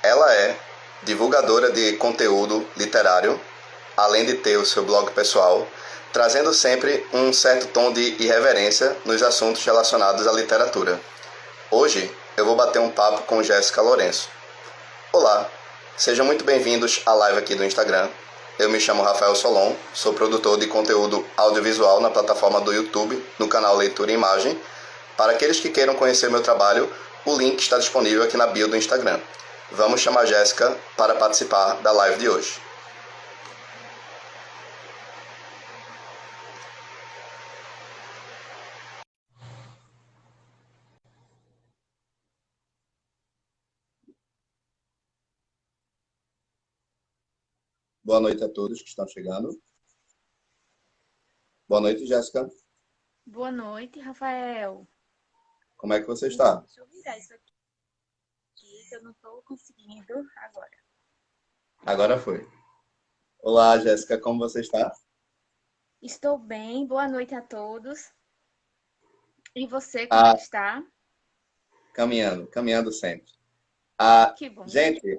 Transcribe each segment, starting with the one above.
Ela é divulgadora de conteúdo literário, além de ter o seu blog pessoal, trazendo sempre um certo tom de irreverência nos assuntos relacionados à literatura. Hoje eu vou bater um papo com Jéssica Lourenço. Olá, sejam muito bem-vindos à live aqui do Instagram. Eu me chamo Rafael Solon, sou produtor de conteúdo audiovisual na plataforma do YouTube, no canal Leitura e Imagem. Para aqueles que queiram conhecer meu trabalho, o link está disponível aqui na bio do Instagram. Vamos chamar a Jéssica para participar da live de hoje. Boa noite a todos que estão chegando. Boa noite, Jéssica. Boa noite, Rafael. Como é que você está? Deixa eu virar isso aqui, que eu não estou conseguindo agora. Agora foi. Olá, Jéssica, como você está? Estou bem, boa noite a todos. E você, como é Ah, que está? caminhando sempre. Ah, Que bom. gente,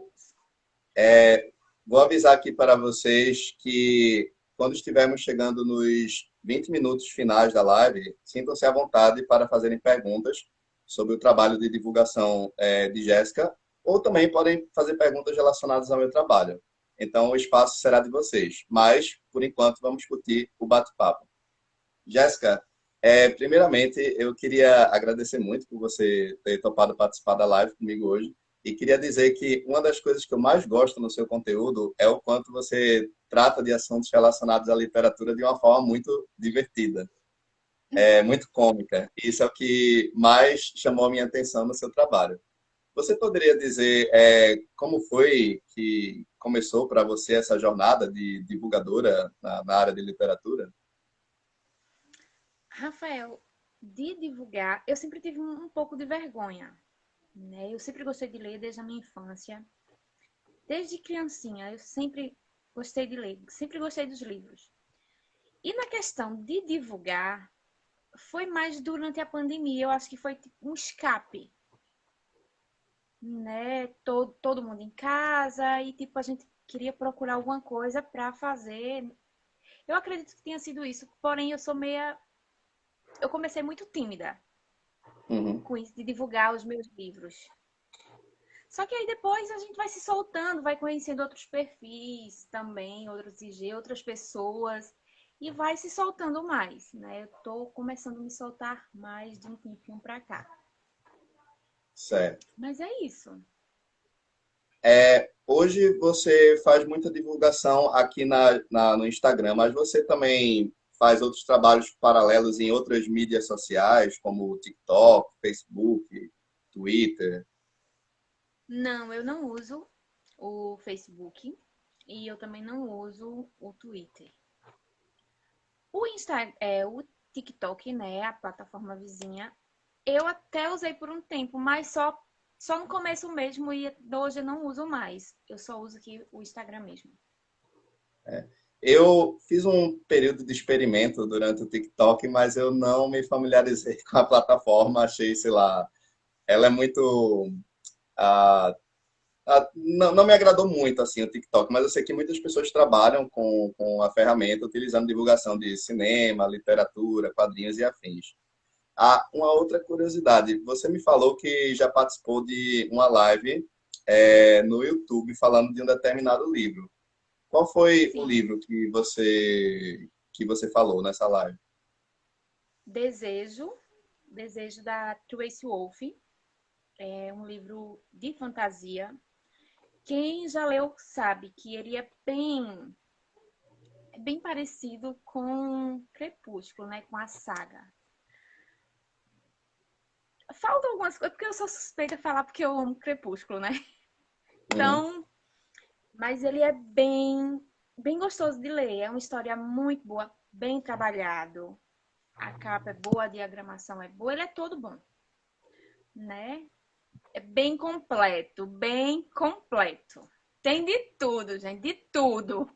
vou avisar aqui para vocês que quando estivermos chegando nos 20 minutos finais da live, sintam-se à vontade para fazerem perguntas sobre o trabalho de divulgação de Jéssica, ou também podem fazer perguntas relacionadas ao meu trabalho. Então, o espaço será de vocês. Mas, por enquanto, vamos curtir o bate-papo. Jéssica, primeiramente, eu queria agradecer muito por você ter topado participar da live comigo hoje. E queria dizer que uma das coisas que eu mais gosto no seu conteúdo é o quanto você trata de assuntos relacionados à literatura de uma forma muito divertida, muito cômica. Isso é o que mais chamou a minha atenção no seu trabalho. Você poderia dizer como foi que começou para você essa jornada de divulgadora na área de literatura? Rafael, de divulgar, eu sempre tive um pouco de vergonha, né? Eu sempre gostei de ler desde a minha infância. Desde criancinha, eu sempre gostei de ler, sempre gostei dos livros. E na questão de divulgar, foi mais durante a pandemia. Eu acho que foi tipo um escape, né? Todo mundo em casa e tipo a gente queria procurar alguma coisa para fazer. Eu acredito que tenha sido isso, porém eu comecei muito tímida Uhum. com isso de divulgar os meus livros. Só que aí depois a gente vai se soltando, vai conhecendo outros perfis também, outros IG, outras pessoas e vai se soltando mais, né? Eu tô começando a me soltar mais de um tempinho pra cá. Certo. Mas é isso. Hoje você faz muita divulgação aqui no Instagram, mas você também faz outros trabalhos paralelos em outras mídias sociais, como o TikTok, Facebook, Twitter. Não, eu não uso o Facebook e eu também não uso o Twitter. O TikTok, né, a plataforma vizinha, eu até usei por um tempo, mas só no começo mesmo e hoje eu não uso mais. Eu só uso aqui o Instagram mesmo. Eu fiz um período de experimento durante o TikTok, mas eu não me familiarizei com a plataforma. Achei, sei lá, ela é muito. ah, não me agradou muito assim o TikTok, mas eu sei que muitas pessoas trabalham com a ferramenta utilizando divulgação de cinema, literatura, quadrinhos e afins. Ah, uma outra curiosidade, você me falou que já participou de uma live no YouTube falando de um determinado livro. Qual foi o Sim, livro que você falou nessa live? Desejo, Desejo da Tracy Wolfe. É um livro de fantasia. Quem já leu sabe que ele é bem parecido com Crepúsculo, né? Com a saga. Faltam algumas coisas, porque eu sou suspeita de falar porque eu amo Crepúsculo, né? Uhum. Então, mas ele é bem gostoso de ler. É uma história muito boa, bem trabalhado. A capa é boa, a diagramação é boa, ele é todo bom, né? É bem completo, bem completo. Tem de tudo, gente, de tudo.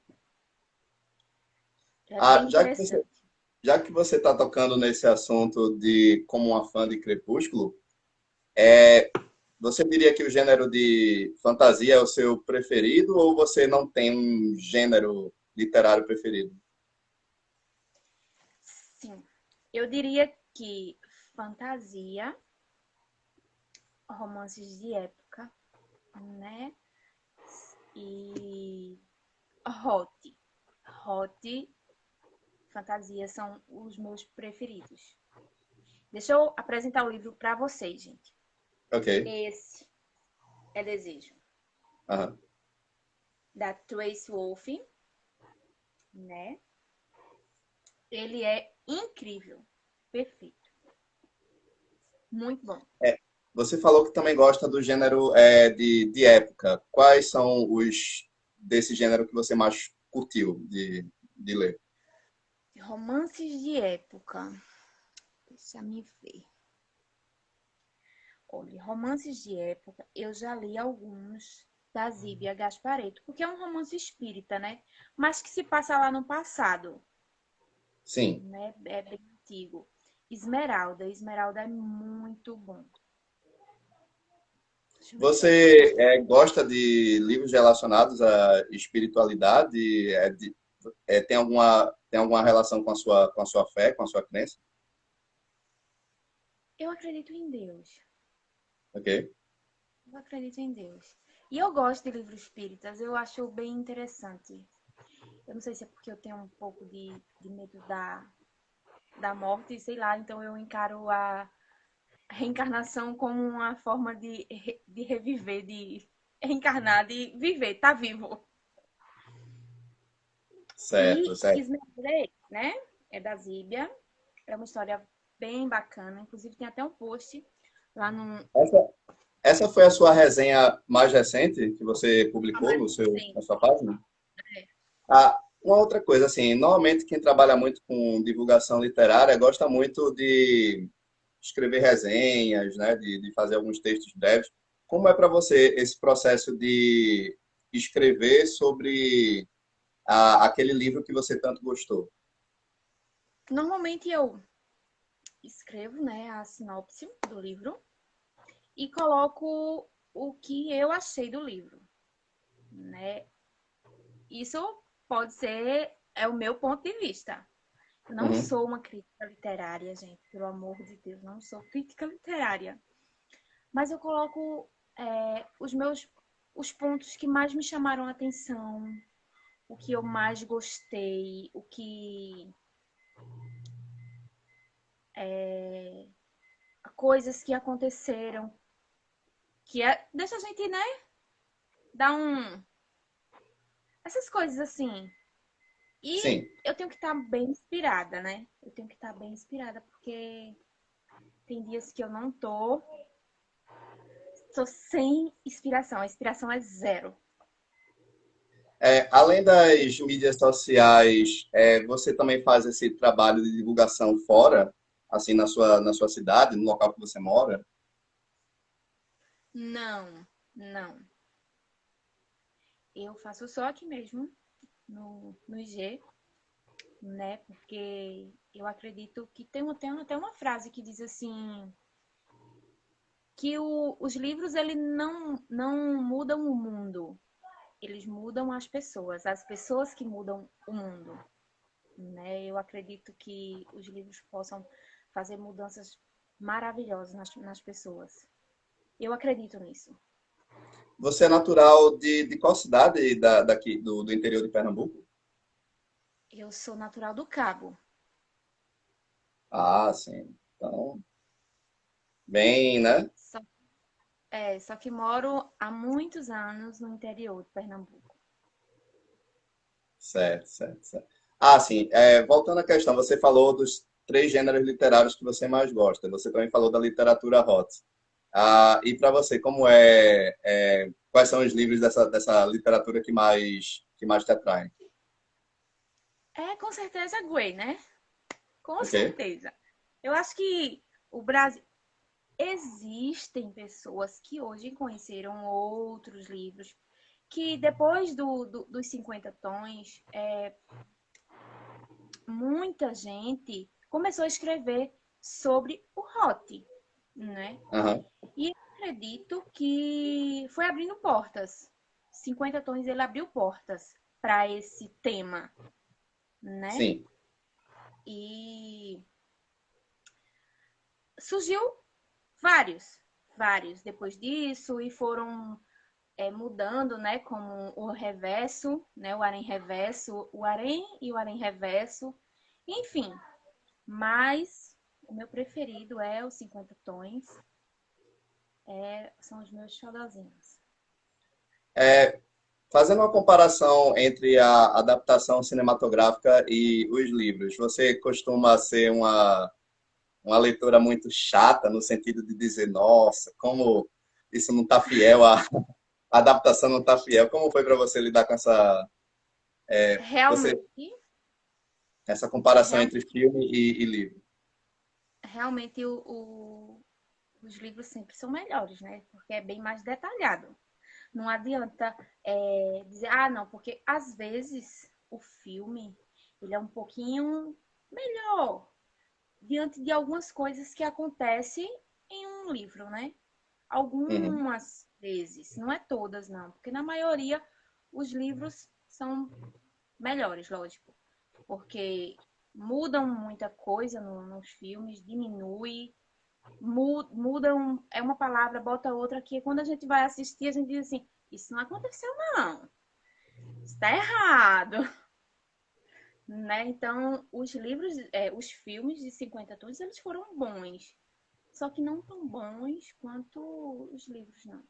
É Ah, bem interessante. já que você está tocando nesse assunto de como uma fã de Crepúsculo, você diria que o gênero de fantasia é o seu preferido ou você não tem um gênero literário preferido? Sim, eu diria que fantasia, romances de época, né? E hot. Hot, fantasia são os meus preferidos. Deixa eu apresentar o livro para vocês, gente. Ok. Esse é Desejo, Aham. da Tracy Wolfe, né? Ele é incrível, perfeito, muito bom. É, você falou que também gosta do gênero de época. Quais são os desse gênero que você mais curtiu de ler? Romances de época, deixa me ver. Olha, romances de época, eu já li alguns da Zíbia Gasparetto, porque é um romance espírita, né? Mas que se passa lá no passado, Sim. né? É bem antigo. Esmeralda, Esmeralda é muito bom. Deixa eu ver se eu acho Você aqui. gosta de livros relacionados à espiritualidade? Tem alguma relação com a sua fé, com a sua crença? Eu acredito em Deus. Ok? Eu acredito em Deus. E eu gosto de livros espíritas, eu acho bem interessante. Eu não sei se é porque eu tenho um pouco de medo da morte, sei lá, então eu encaro a reencarnação como uma forma de reviver, de reencarnar, de viver, tá vivo. Certo, E certo. Esmeralda, né? É da Zíbia. É uma história bem bacana. Inclusive tem até um post lá no. Essa, essa foi a sua resenha mais recente que você A publicou mais no na sua recente. página? Ah, uma outra coisa, assim, normalmente quem trabalha muito com divulgação literária gosta muito de escrever resenhas, né, de fazer alguns textos breves. Como é para você esse processo de escrever sobre aquele livro que você tanto gostou? Normalmente eu escrevo, né, a sinopse do livro e coloco o que eu achei do livro, né? Isso pode ser é o meu ponto de vista. Eu não Uhum. sou uma crítica literária, gente, pelo amor de Deus, não sou crítica literária. Mas eu coloco os pontos que mais me chamaram a atenção, o que eu mais gostei, o que coisas que aconteceram, deixa a gente, né, dar essas coisas assim. E Sim. eu tenho que estar bem inspirada, né? Eu tenho que estar bem inspirada porque tem dias que eu não tô sem inspiração. A inspiração é zero. Além das mídias sociais, você também faz esse trabalho de divulgação fora, assim, na sua cidade, no local que você mora? Não, não. Eu faço só aqui mesmo, no IG, né? Porque eu acredito que tem até uma frase que diz assim que os livros ele não mudam o mundo, eles mudam as pessoas que mudam o mundo, né? Eu acredito que os livros possam fazer mudanças maravilhosas nas pessoas. Eu acredito nisso. Você é natural de qual cidade daqui, do interior de Pernambuco? Eu sou natural do Cabo. Ah, sim. Então, bem, né? Só, só que moro há muitos anos no interior de Pernambuco. Certo, certo, certo. Ah, sim. Voltando à questão, você falou dos três gêneros literários que você mais gosta. Você também falou da literatura hot. Ah, e para você, quais são os livros dessa literatura que mais te atraem? É com certeza Grey, né? Com Ok? certeza. Eu acho que o Brasil. Existem pessoas que hoje conheceram outros livros que depois dos 50 tons, muita gente começou a escrever sobre o hot, né? Aham. E acredito que foi abrindo portas. 50 Tons, ele abriu portas para esse tema, né? Sim. E surgiu vários depois disso e foram mudando, né? Como o reverso, né? O harém reverso, o harém e o harém reverso, enfim. Mas o meu preferido é os 50 Tons, são os meus xodozinhos. Fazendo uma comparação entre a adaptação cinematográfica e os livros, você costuma ser uma leitora muito chata, no sentido de dizer, nossa, como isso não está fiel, a adaptação não está fiel. Como foi para você lidar com você, Realmente, essa comparação real- entre filme e livro? realmente os livros sempre são melhores, né? Porque é bem mais detalhado. Não adianta dizer, não, porque às vezes o filme ele é um pouquinho melhor diante de algumas coisas que acontecem em um livro, né? Uhum. Algumas vezes, não é todas, não, porque na maioria os livros são melhores, lógico, porque mudam muita coisa nos filmes, diminui, mudam, é uma palavra, bota outra, que quando a gente vai assistir, a gente diz assim, isso não aconteceu, não. Está errado. Né? Então, os livros, os filmes de 50 tons, eles foram bons. Só que não tão bons quanto os livros, não.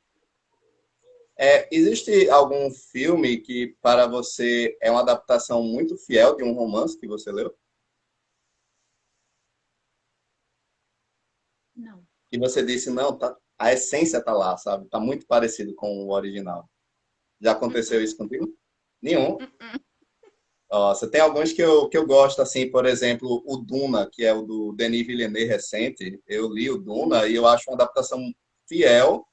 Existe algum filme que para você é uma adaptação muito fiel de um romance que você leu? Não. E você disse, não, tá, a essência tá lá, sabe? Tá muito parecido com o original. Já aconteceu isso contigo? Nenhum. Nossa, tem alguns que eu gosto, assim, por exemplo, o Duna, que é o do Denis Villeneuve recente. Eu li o Duna e eu acho uma adaptação fiel,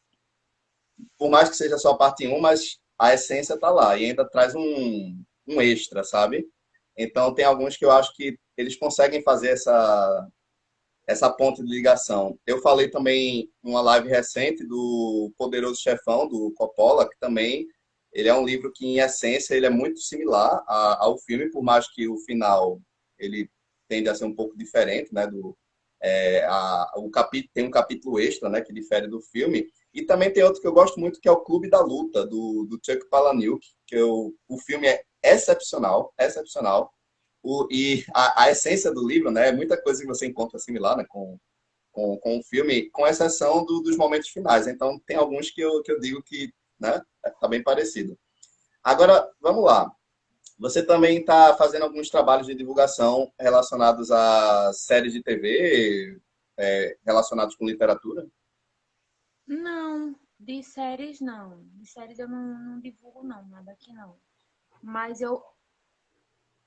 por mais que seja só a parte um, mas a essência tá lá e ainda traz um extra, sabe? Então tem alguns que eu acho que eles conseguem fazer essa ponte de ligação. Eu falei também numa live recente do Poderoso Chefão, do Coppola, que também ele é um livro que, em essência, ele é muito similar ao filme, por mais que o final ele tende a ser um pouco diferente, né? Tem um capítulo extra, né, que difere do filme. E também tem outro que eu gosto muito, que é o Clube da Luta, do Chuck Palahniuk, o filme é excepcional, excepcional. E a essência do livro, né, é muita coisa que você encontra similar, né, com o filme, com exceção dos momentos finais. Então, tem alguns que eu digo que, né, tá bem parecido. Agora, vamos lá. Você também está fazendo alguns trabalhos de divulgação relacionados a séries de TV, relacionados com literatura? Não, de séries não. De séries eu não divulgo não, nada aqui não. Mas eu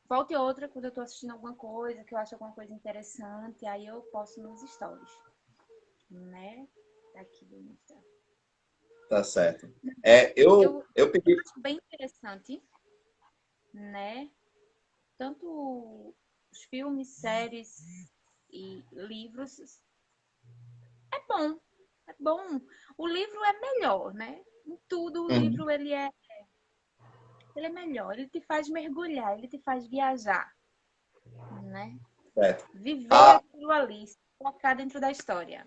volta e outra quando eu tô assistindo alguma coisa, que eu acho alguma coisa interessante, aí eu posto nos stories, né? Daqui do Insta. Tá certo. Eu, Eu eu pedi. acho bem interessante, né? Tanto os filmes, séries e livros. É bom, é bom. O livro é melhor, né? Em tudo, o Uhum, livro ele é melhor. Ele te faz mergulhar, ele te faz viajar, né? certo. Viver Ah, aquilo ali, se colocar dentro da história.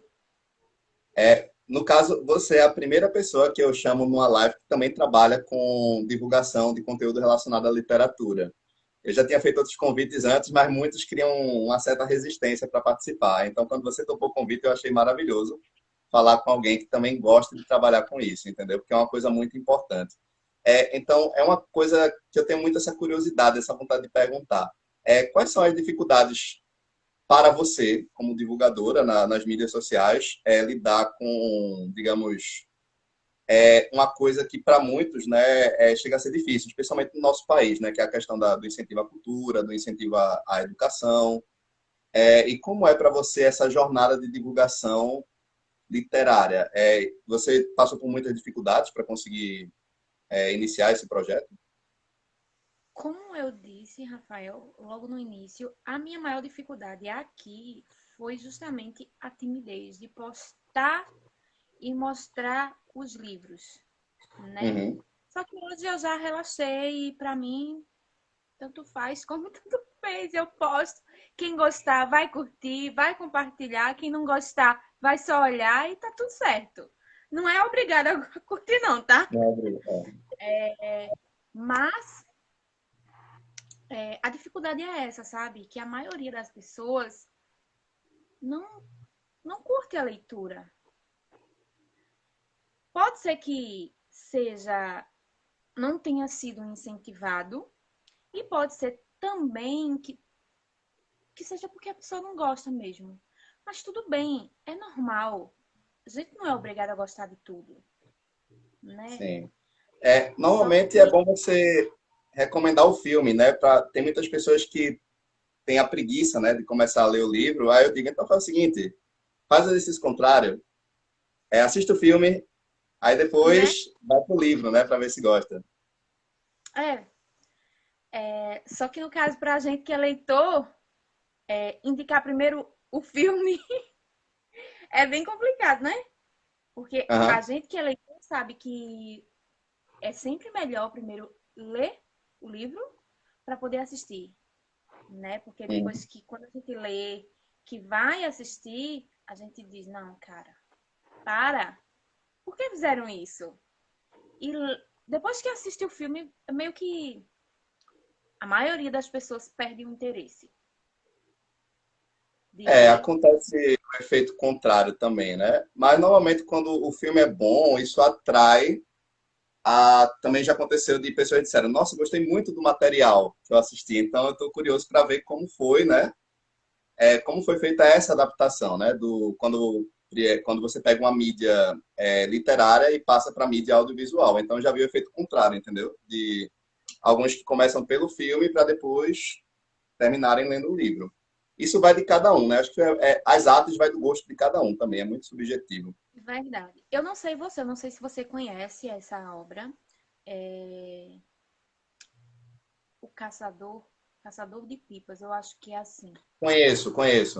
no caso, você é a primeira pessoa que eu chamo numa live que também trabalha com divulgação de conteúdo relacionado à literatura. Eu já tinha feito outros convites antes, mas muitos criam uma certa resistência para participar. Então, quando você topou o convite, eu achei maravilhoso falar com alguém que também gosta de trabalhar com isso, entendeu? Porque é uma coisa muito importante. Então, é uma coisa que eu tenho muito essa curiosidade, essa vontade de perguntar. Quais são as dificuldades para você, como divulgadora nas mídias sociais, lidar com, digamos, uma coisa que para muitos, né, chega a ser difícil, especialmente no nosso país, né, que é a questão do incentivo à cultura, do incentivo à educação. E como é para você essa jornada de divulgação literária? Você passou por muitas dificuldades para conseguir iniciar esse projeto? Como eu disse, Rafael, logo no início, a minha maior dificuldade aqui foi justamente a timidez de postar e mostrar os livros, né? Uhum. Só que hoje eu já relaxei e pra mim tanto faz como tanto fez. Eu posto. Quem gostar vai curtir, vai compartilhar. Quem não gostar vai só olhar e tá tudo certo. Não é obrigada a curtir não, tá? Não, Mas a dificuldade é essa, sabe? Que a maioria das pessoas não, não curte a leitura. Pode ser que seja, não tenha sido incentivado, e pode ser também que seja porque a pessoa não gosta mesmo. Mas tudo bem, é normal. A gente não é obrigado a gostar de tudo, né? sim. Só Normalmente é que bom você recomendar o filme, né? Tem muitas pessoas que têm a preguiça, né, de começar a ler o livro. Aí eu digo, então faz o seguinte, faz o exercício contrário, assista o filme, aí né? depois vai pro livro, né, para ver se gosta. É, só que no caso, pra gente que é leitor, indicar primeiro o filme é bem complicado, né? Porque a Aham. gente que é leitor sabe que é sempre melhor primeiro ler o livro para poder assistir, né? Porque depois Uhum. que quando a gente lê, que vai assistir, a gente diz, não, cara, para. Por que fizeram isso? E depois que assiste o filme, meio que a maioria das pessoas perde o interesse de ler. Acontece o efeito contrário também, né? Mas normalmente quando o filme é bom, isso atrai. Também já aconteceu de pessoas que disseram, nossa, gostei muito do material que eu assisti, então eu estou curioso para ver como foi, né? Como foi feita essa adaptação, né? Quando você pega uma mídia literária e passa para mídia audiovisual. Então já vi o efeito contrário, entendeu? De alguns que começam pelo filme para depois terminarem lendo o livro. Isso vai de cada um, né? Acho que as artes vai do gosto de cada um também, é muito subjetivo. Verdade. Eu não sei você, eu não sei se você conhece essa obra. É... O Caçador de Pipas, eu acho que é assim. Conheço,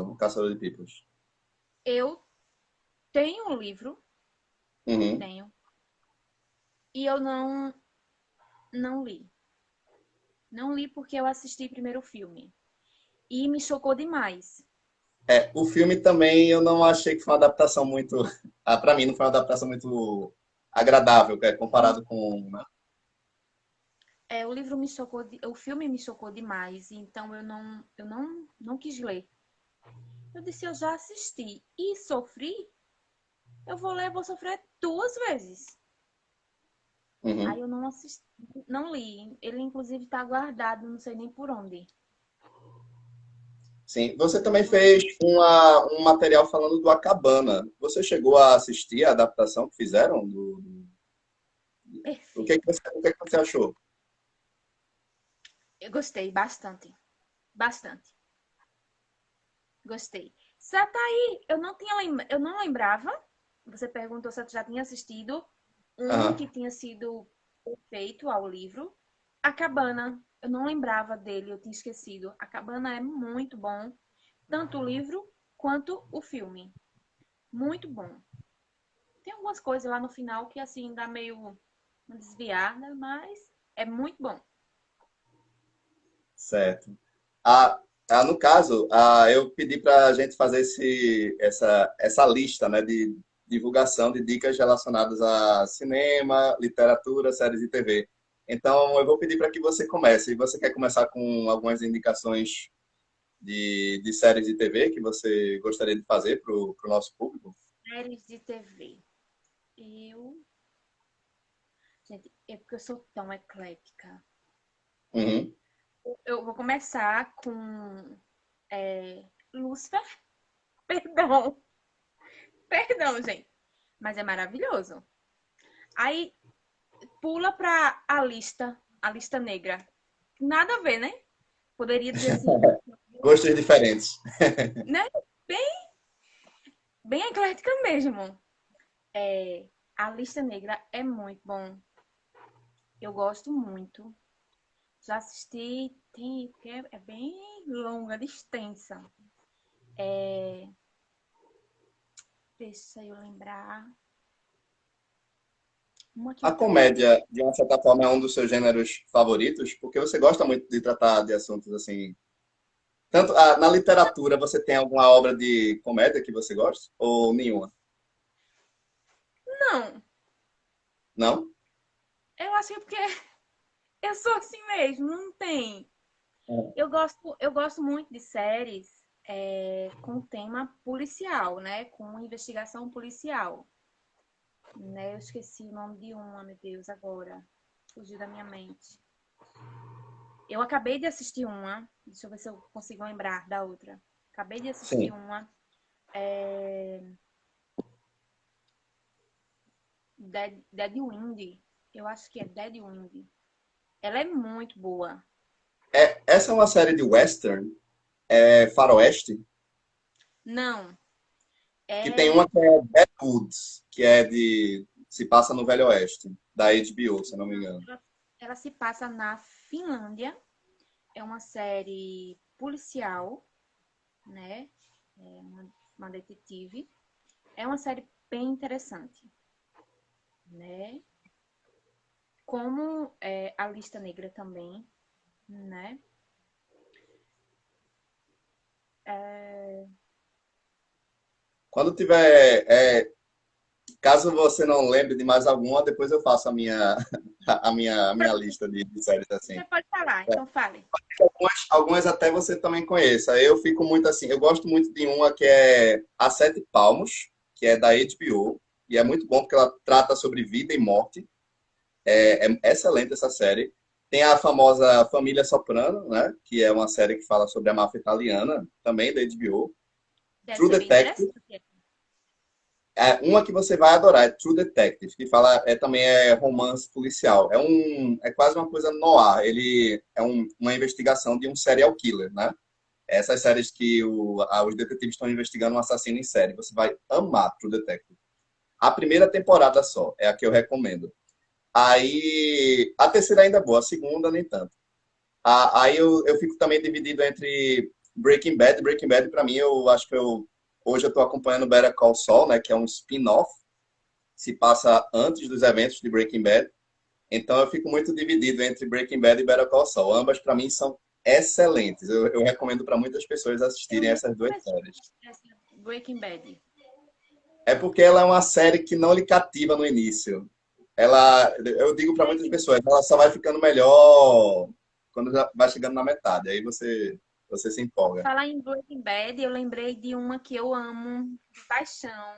o Caçador de Pipas. Eu tenho um livro, Uhum. tenho, e eu não li. Não li porque eu assisti primeiro o filme. E me chocou demais. O filme também eu não achei que foi uma adaptação muito. Para mim, não foi uma adaptação muito agradável, comparado com. Né? O livro me chocou, o filme me chocou demais, então não quis ler. Eu disse, eu já assisti e sofri, eu vou ler, vou sofrer duas vezes. Aí Uhum. eu não assisti, não li. Ele inclusive está guardado, não sei nem por onde. Sim. Você Eu também não fez um material falando do Acabana. Você chegou a assistir a adaptação que fizeram? perfeito. O que que você achou? Eu gostei bastante, bastante. Gostei. Sataí, eu não lembrava. Você perguntou se eu já tinha assistido um Aham. que tinha sido feito ao livro. A Cabana, eu não lembrava dele, eu tinha esquecido. A Cabana é muito bom, tanto o livro quanto o filme. Muito bom. Tem algumas coisas lá no final que assim dá meio uma desviada, mas é muito bom. Certo. No caso, eu pedi para a gente fazer essa lista, né, de divulgação de dicas relacionadas a cinema, literatura, séries e TV. Então, eu vou pedir para que você comece. Você quer começar com algumas indicações de séries de TV que você gostaria de fazer para o nosso público? Séries de TV. Eu. Gente, é porque eu sou tão eclética. Uhum. Eu vou começar com Lúcifer. Perdão. Perdão, gente. Mas é maravilhoso. Aí pula pra a lista negra. Nada a ver, né? Poderia dizer assim, Gostos diferentes. né? Bem, bem eclética mesmo. A lista negra é muito bom. Eu gosto muito. Já assisti, tem, porque é bem longa, extensa. Deixa eu lembrar. Uma que A eu também. comédia, de uma certa forma, é um dos seus gêneros favoritos, porque você gosta muito de tratar de assuntos assim. Tanto na literatura, você tem alguma obra de comédia que você gosta? Ou nenhuma? Não, Não? eu acho que é porque eu sou assim mesmo, não tem. Eu gosto muito de séries com tema policial, né? Com investigação policial. Né? Eu esqueci o nome de uma, meu Deus, agora. Fugiu da minha mente. Eu acabei de assistir uma. Deixa eu ver se eu consigo lembrar da outra. Acabei de assistir Sim. uma. É... Dead Wind. Eu acho que é Dead Wind. Ela é muito boa. Essa é uma série de western, faroeste, Não, que tem é. uma que é Deadwoods, que é de... se passa no Velho Oeste, da HBO, se eu não me engano. Ela se passa na Finlândia. É uma série policial, né? É uma detetive. É uma série bem interessante, né? Como a Lista Negra também, né? É, Quando tiver, caso você não lembre de mais alguma, depois eu faço a minha lista de séries assim. você pode falar, então fale. Algumas até você também conheça. Eu fico muito assim, eu gosto muito de uma que é A Sete Palmos, que é da HBO, e é muito bom porque ela trata sobre vida e morte. É excelente essa série. Tem a famosa Família Soprano, né? Que é uma série que fala sobre a máfia italiana, também da HBO. Deve True ser bem Detective, interessante. uma que você vai adorar, é True Detective, que fala também é romance policial. É quase uma coisa noir. Ele é uma investigação de um serial killer, né? Essas séries que os detetives estão investigando um assassino em série. Você vai amar True Detective. A primeira temporada só é a que eu recomendo. Aí a terceira ainda é boa, a segunda nem tanto. Aí eu fico também dividido entre Breaking Bad. Breaking Bad, para mim, eu acho que hoje eu estou acompanhando Better Call Saul, né, que é um spin-off, se passa antes dos eventos de Breaking Bad. Então eu fico muito dividido entre Breaking Bad e Better Call Saul. Ambas, para mim, são excelentes. Eu recomendo para muitas pessoas Eu assistirem nem essas duas comecei séries. essa Breaking Bad. É porque ela é uma série que não lhe cativa no início. Eu digo para muitas pessoas, ela só vai ficando melhor quando já vai chegando na metade. Aí você se empolga. Falar em Breaking Bad, eu lembrei de uma que eu amo de paixão.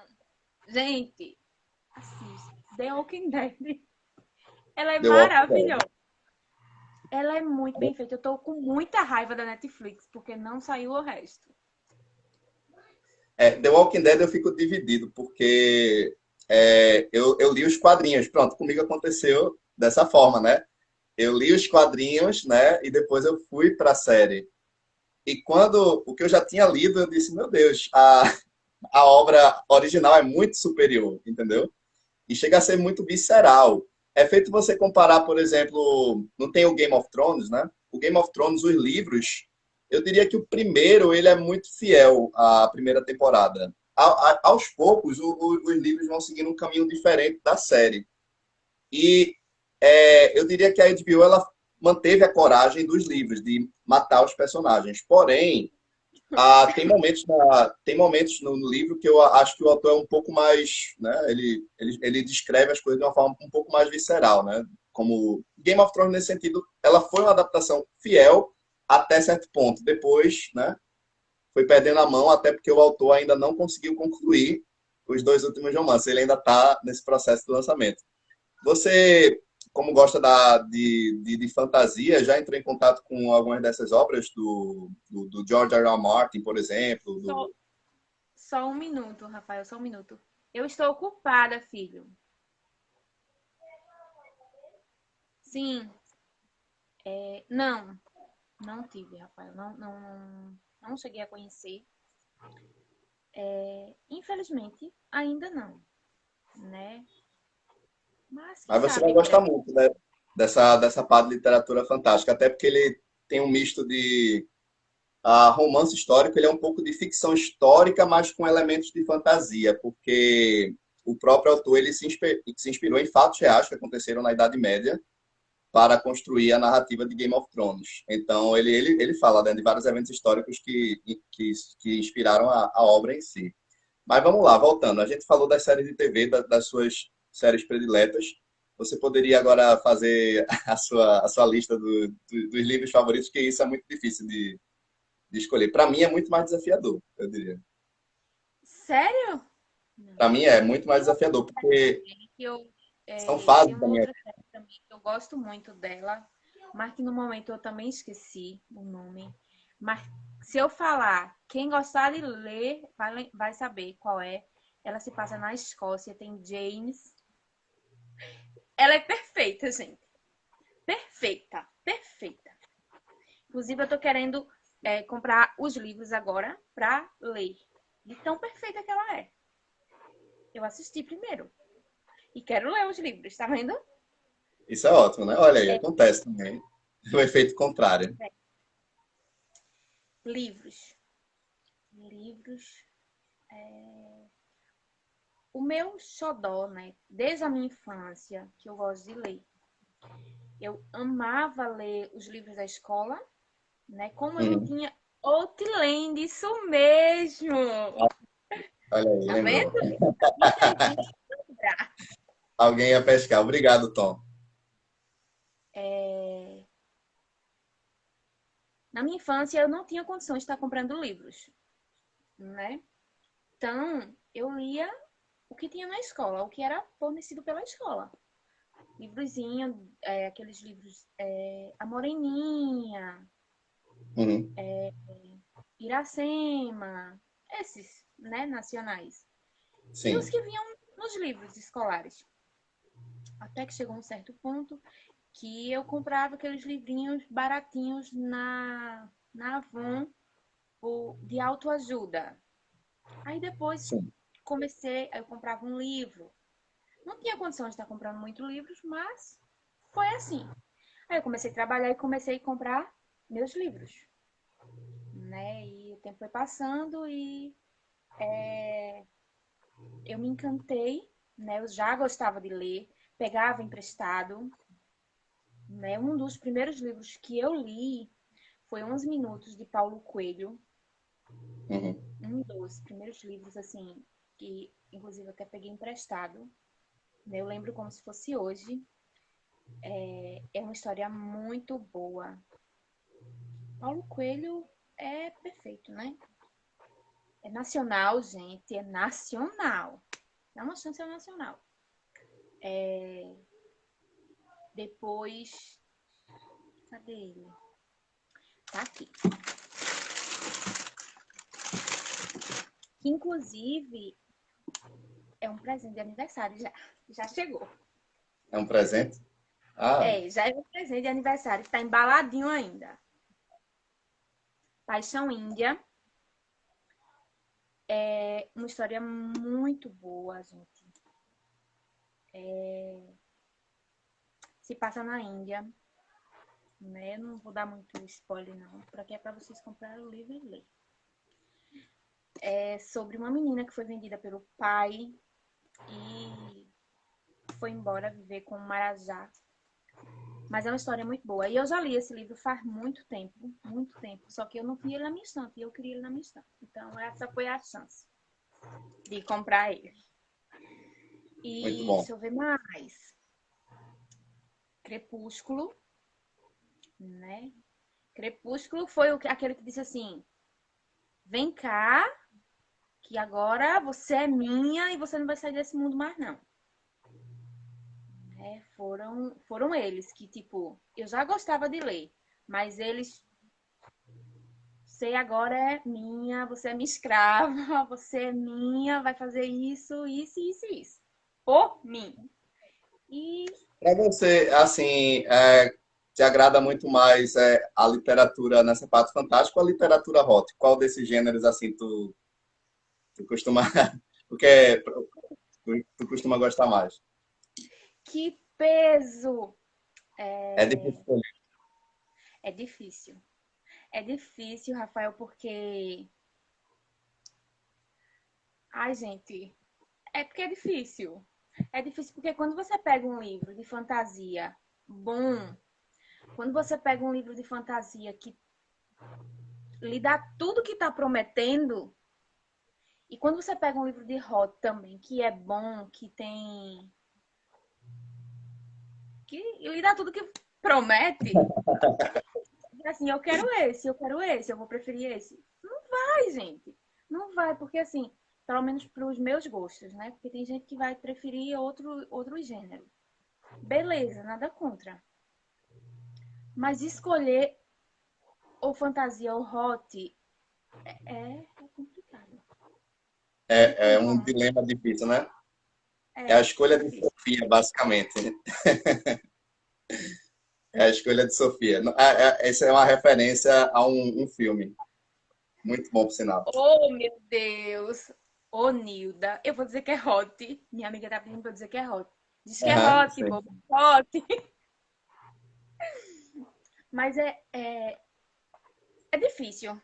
Gente, assista. The Walking Dead. Ela é The Walking Dead. maravilhosa. Ela é muito bem feita. Eu tô com muita raiva da Netflix, porque não saiu o resto. The Walking Dead eu fico dividido, porque eu li os quadrinhos. Pronto, comigo aconteceu dessa forma, né? Eu li os quadrinhos, né? E depois eu fui para a série. E quando o que eu já tinha lido, eu disse, meu Deus, a obra original é muito superior, entendeu? E chega a ser muito visceral. É feito você comparar, por exemplo, não tem o Game of Thrones, né? O Game of Thrones, os livros, eu diria que o primeiro, ele é muito fiel à primeira temporada. Aos poucos, os livros vão seguindo um caminho diferente da série. E eu diria que a HBO, ela manteve a coragem dos livros de matar os personagens. Porém, tem momentos no livro que eu acho que o autor é um pouco mais, né? Ele descreve as coisas de uma forma um pouco mais visceral, né? Como Game of Thrones nesse sentido, ela foi uma adaptação fiel até certo ponto. Depois, né? Foi perdendo a mão até porque o autor ainda não conseguiu concluir os dois últimos romances. Ele ainda está nesse processo de lançamento. Você, como gosta de fantasia, já entrou em contato com algumas dessas obras do George R. R. Martin, por exemplo? Só, só um minuto, Rafael, só um minuto. Eu estou ocupada, filho. Sim, não, não tive, Rafael. Não cheguei a conhecer. Infelizmente, ainda não, né? Mas quem Mas você sabe vai em gostar breve. muito, né, dessa parte de literatura fantástica, até porque ele tem um misto de romance histórico, ele é um pouco de ficção histórica, mas com elementos de fantasia, porque o próprio autor ele se inspirou em fatos reais que aconteceram na Idade Média para construir a narrativa de Game of Thrones. Então, ele fala, né, de vários eventos históricos que inspiraram a obra em si. Mas vamos lá, voltando. A gente falou das séries de TV, das suas séries prediletas. Você poderia agora fazer a sua lista dos livros favoritos, que isso é muito difícil de escolher. Para mim é muito mais desafiador, eu diria. Sério? Para Não. mim é muito mais Tem outra desafiador, série porque também que eu são fases tem da uma minha outra série também que eu gosto muito dela, mas que no momento eu também esqueci o nome. Mas se eu falar, quem gostar de ler vai saber qual é. Ela se passa na Escócia, tem James. Ela é perfeita, gente. Perfeita, perfeita. Inclusive, eu tô querendo comprar os livros agora pra ler. De tão perfeita que ela é. Eu assisti primeiro. E quero ler os livros, tá vendo? Isso é ótimo, né? Olha aí, É, acontece também. O efeito contrário. é, livros. Livros. O meu xodó, né? Desde a minha infância, que eu gosto de ler. Eu amava ler os livros da escola, né? Como eu não Uhum. tinha Outland, isso mesmo! Olha aí, Tá vendo? lembrou. Sabia que alguém ia lembrar. Alguém ia pescar. Obrigado, Tom. É, Na minha infância, eu não tinha condições de estar comprando livros, né? Então, eu lia o que tinha na escola, o que era fornecido pela escola. Livrozinho, aqueles livros, A Moreninha, Uhum. Iracema, esses, né, nacionais. E os Sim. que vinham nos livros escolares. Até que chegou um certo ponto que eu comprava aqueles livrinhos baratinhos na Avon de autoajuda. Aí depois Sim. eu comprava um livro. Não tinha condição de estar comprando muitos livros, mas foi assim. Aí eu comecei a trabalhar e comecei a comprar meus livros, né? E o tempo foi passando e eu me encantei, né? Eu já gostava de ler, pegava emprestado, né? Um dos primeiros livros que eu li foi 11 Minutos de Paulo Coelho, Uhum. um dos primeiros livros assim que inclusive eu até peguei emprestado, né? Eu lembro como se fosse hoje. É uma história muito boa. Paulo Coelho é perfeito, né? É nacional, gente, é nacional. Dá uma chance ao nacional. Depois, cadê ele? Tá aqui. Que inclusive é um presente de aniversário já. Já chegou. É um presente? Ah, Já é um presente de aniversário, tá embaladinho ainda. Paixão Índia é uma história muito boa, gente. Se passa na Índia, né? Eu não vou dar muito spoiler, não, porque é para vocês comprarem o livro e ler. É sobre uma menina que foi vendida pelo pai e foi embora viver com um marajá. Mas é uma história muito boa. E eu já li esse livro faz muito tempo. Só que eu não tinha ele na minha estante e eu queria ele na minha estante. Então, essa foi a chance de comprar ele. muito E bom. deixa eu ver mais. Crepúsculo, né? Crepúsculo foi aquele que disse assim: vem cá, que agora você é minha e você não vai sair desse mundo mais, não. Foram eles que, tipo, eu já gostava de ler, mas eles, você agora é minha, você é minha escrava, você é minha, vai fazer isso, isso, isso, isso. Por mim. E Para você, assim, te agrada muito mais a literatura nessa parte fantástica ou a literatura hot? Qual desses gêneros, assim, tu costuma, porque tu costuma gostar mais? que peso! É difícil escolher. É difícil. É difícil, Rafael, porque. Ai, gente. É porque é difícil. É difícil porque quando você pega um livro de fantasia bom, quando você pega um livro de fantasia que lhe dá tudo que tá prometendo, e quando você pega um livro de hot também, que é bom, que tem. Que lhe dá tudo que promete, assim, eu quero esse, eu vou preferir esse. Não vai, gente. Não vai, porque assim, pelo menos para os meus gostos, né? Porque tem gente que vai preferir outro gênero. Beleza, nada contra. Mas escolher ou fantasia ou hot é complicado. Não É tem um como. dilema difícil, né? É a É escolha de difícil. Sofia, basicamente. É a escolha de Sofia. Essa é uma referência a um filme. Muito bom, por sinal. Oh, meu Deus! Ô, Nilda, eu vou dizer que é hot. Minha amiga tá pedindo pra eu dizer que é hot. Diz que é Aham, hot, sim. bobo, hot. Mas é difícil.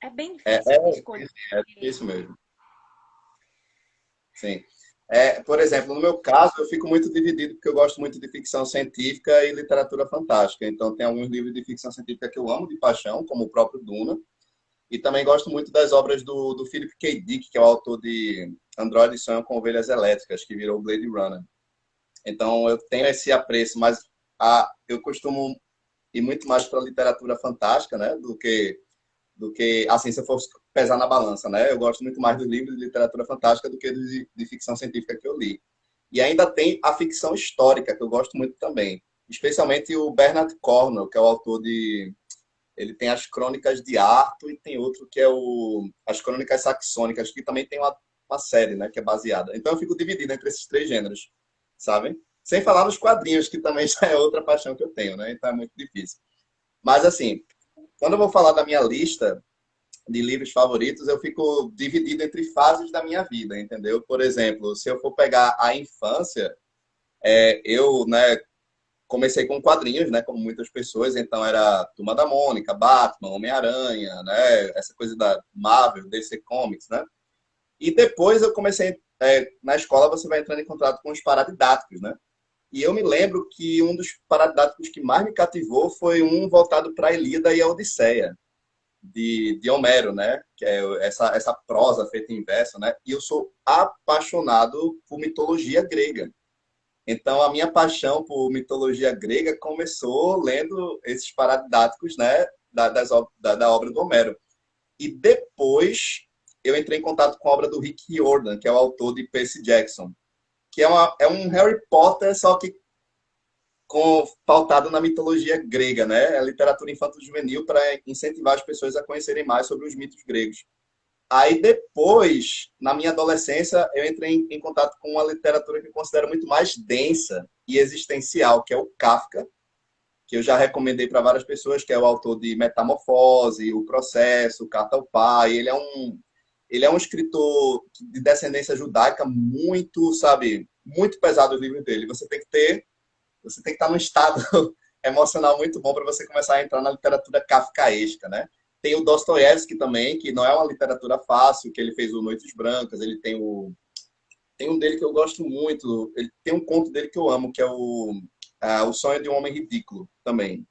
É bem É, difícil é, escolher. é difícil mesmo. Sim. Por exemplo, no meu caso, eu fico muito dividido porque eu gosto muito de ficção científica e literatura fantástica. Então, tem alguns livros de ficção científica que eu amo de paixão, como o próprio Duna. E também gosto muito das obras do Philip K. Dick, que é o autor de Android Sonham com Ovelhas Elétricas, que virou Blade Runner. Então, eu tenho esse apreço, mas eu costumo ir muito mais para a literatura fantástica, né, do que assim, se eu fosse pesar na balança, né? Eu gosto muito mais dos livros de literatura fantástica do que dos de ficção científica que eu li. E ainda tem a ficção histórica, que eu gosto muito também. Especialmente o Bernard Cornwell, que é o autor de... Ele tem as Crônicas de Arthur e tem outro que é as Crônicas Saxônicas, que também tem uma série, né, que é baseada. Então eu fico dividido entre esses três gêneros, sabe? Sem falar nos quadrinhos, que também já é outra paixão que eu tenho, né? Então é muito difícil. Mas assim, quando eu vou falar da minha lista de livros favoritos, eu fico dividido entre fases da minha vida, entendeu? Por exemplo, se eu for pegar a infância, eu, né, comecei com quadrinhos, né, como muitas pessoas, então era Turma da Mônica, Batman, Homem-Aranha, né, essa coisa da Marvel, DC Comics, né? E depois eu comecei, na escola você vai entrando em contato com os paradidáticos, né? E eu me lembro que um dos paradidáticos que mais me cativou foi um voltado para a Ilíada e a Odisseia de Homero, né? Que é essa prosa feita em verso, né? E eu sou apaixonado por mitologia grega. Então, a minha paixão por mitologia grega começou lendo esses paradidáticos, né? Da obra do Homero. E depois eu entrei em contato com a obra do Rick Riordan, que é o autor de Percy Jackson, que é um Harry Potter, só que pautado na mitologia grega, né? A literatura infanto-juvenil para incentivar as pessoas a conhecerem mais sobre os mitos gregos. Aí depois, na minha adolescência, eu entrei em contato com uma literatura que eu considero muito mais densa e existencial, que é o Kafka, que eu já recomendei para várias pessoas, que é o autor de Metamorfose, O Processo, Carta ao Pai. Ele é um escritor de descendência judaica muito, sabe, muito pesado os livros dele. Você tem que estar num estado emocional muito bom para você começar a entrar na literatura kafkaesca, né? Tem o Dostoiévski também, que não é uma literatura fácil, que ele fez o Noites Brancas, ele tem um dele que eu gosto muito, ele tem um conto dele que eu amo, que é o Sonho de um Homem Ridículo também.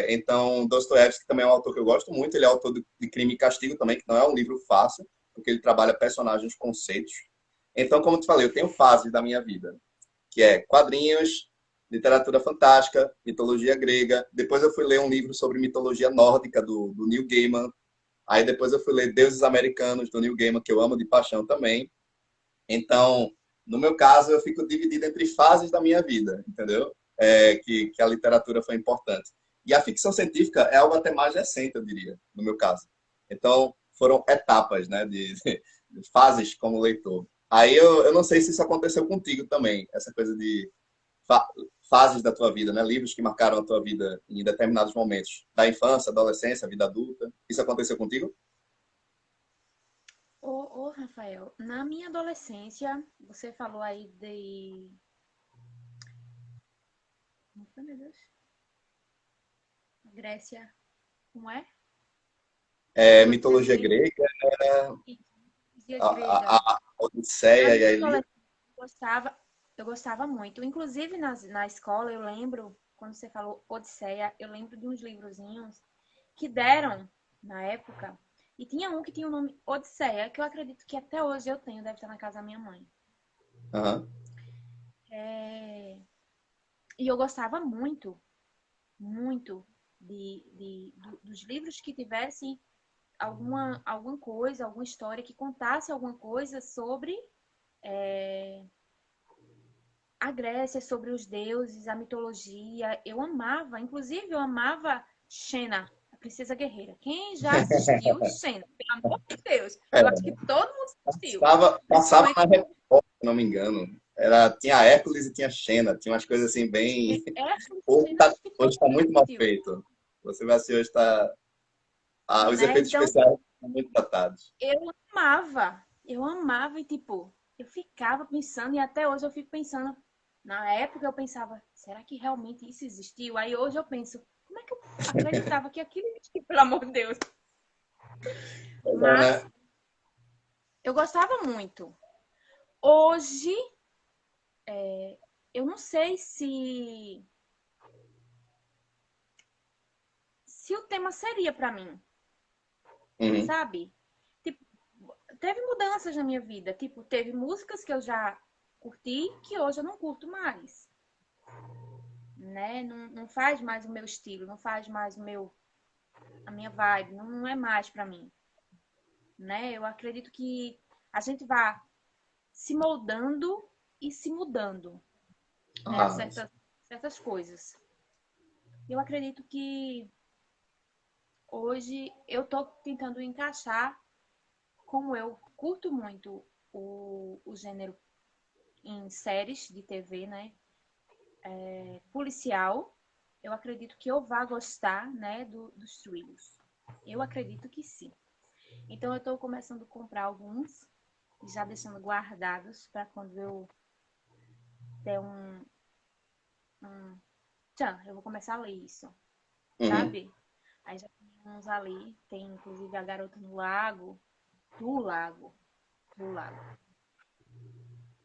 Então, Dostoiévski também é um autor que eu gosto muito, ele é autor de Crime e Castigo também, que não é um livro fácil, porque ele trabalha personagens, conceitos. Então, como eu te falei, eu tenho fases da minha vida, que é quadrinhos, literatura fantástica, mitologia grega. Depois eu fui ler um livro sobre mitologia nórdica do Neil Gaiman. Aí depois eu fui ler Deuses Americanos do Neil Gaiman, que eu amo de paixão também. Então, no meu caso, eu fico dividido entre fases da minha vida, entendeu? Que a literatura foi importante. E a ficção científica é algo até mais recente, eu diria, no meu caso. Então, foram etapas, né, de fases como leitor. Aí eu não sei se isso aconteceu contigo também, essa coisa de fa fases da tua vida, né? Livros que marcaram a tua vida em determinados momentos, da infância, adolescência, vida adulta. Isso aconteceu contigo? Ô, Rafael, na minha adolescência, você falou aí de. Como foi, meu Deus? Grécia. Como é? Mitologia Grega. grega, Mitologia a, grega. a Na Odisseia e a minha Ilíada. adolescência, gostava, eu gostava muito. Inclusive na escola, eu lembro, quando você falou Odisseia, eu lembro de uns livrozinhos que deram na época. E tinha um que tinha o nome Odisseia, que eu acredito que até hoje eu tenho, deve estar na casa da minha mãe. Aham. É, e eu gostava muito, muito dos livros que tivessem alguma coisa, alguma história, que contasse alguma coisa sobre a Grécia, sobre os deuses, a mitologia. Eu amava, inclusive eu amava Xena, a princesa guerreira. Quem já assistiu Xena? Pelo amor de Deus. É, Eu acho que todo mundo assistiu. passava Principalmente na Record, se não me engano. Tinha Hércules e tinha Xena, tinha umas coisas assim bem. essa Hoje Xena, está acho que todo mundo muito mal assistiu. feito. Você vai assistir hoje, tá. Os Né? efeitos Então, especiais estão muito datados. eu amava e tipo, eu ficava pensando e até hoje eu fico pensando. Na época eu pensava, será que realmente isso existiu? Aí hoje eu penso, como é que eu acreditava que aquilo existia, pelo amor de Deus? Pois é, Mas né? eu gostava muito. Hoje, eu não sei se o tema seria pra mim, Uhum. sabe? Tipo, teve mudanças na minha vida. Tipo, teve músicas que eu já curti que hoje eu não curto mais. Né? Não faz mais o meu estilo, não faz mais a minha vibe, não é mais pra mim. Né? Eu acredito que a gente vai se moldando e se mudando, né? A Ah, certas coisas. Eu acredito que hoje eu tô tentando encaixar, como eu curto muito o gênero em séries de TV, né? Policial, eu acredito que eu vá gostar, né, dos thrillers. Eu acredito que sim. Então eu estou começando a comprar alguns e já deixando guardados para quando eu der um... Tchan, eu vou começar a ler isso, uhum. sabe? Aí já tem uns ali, tem inclusive A Garota no Lago, do Lago, do Lago.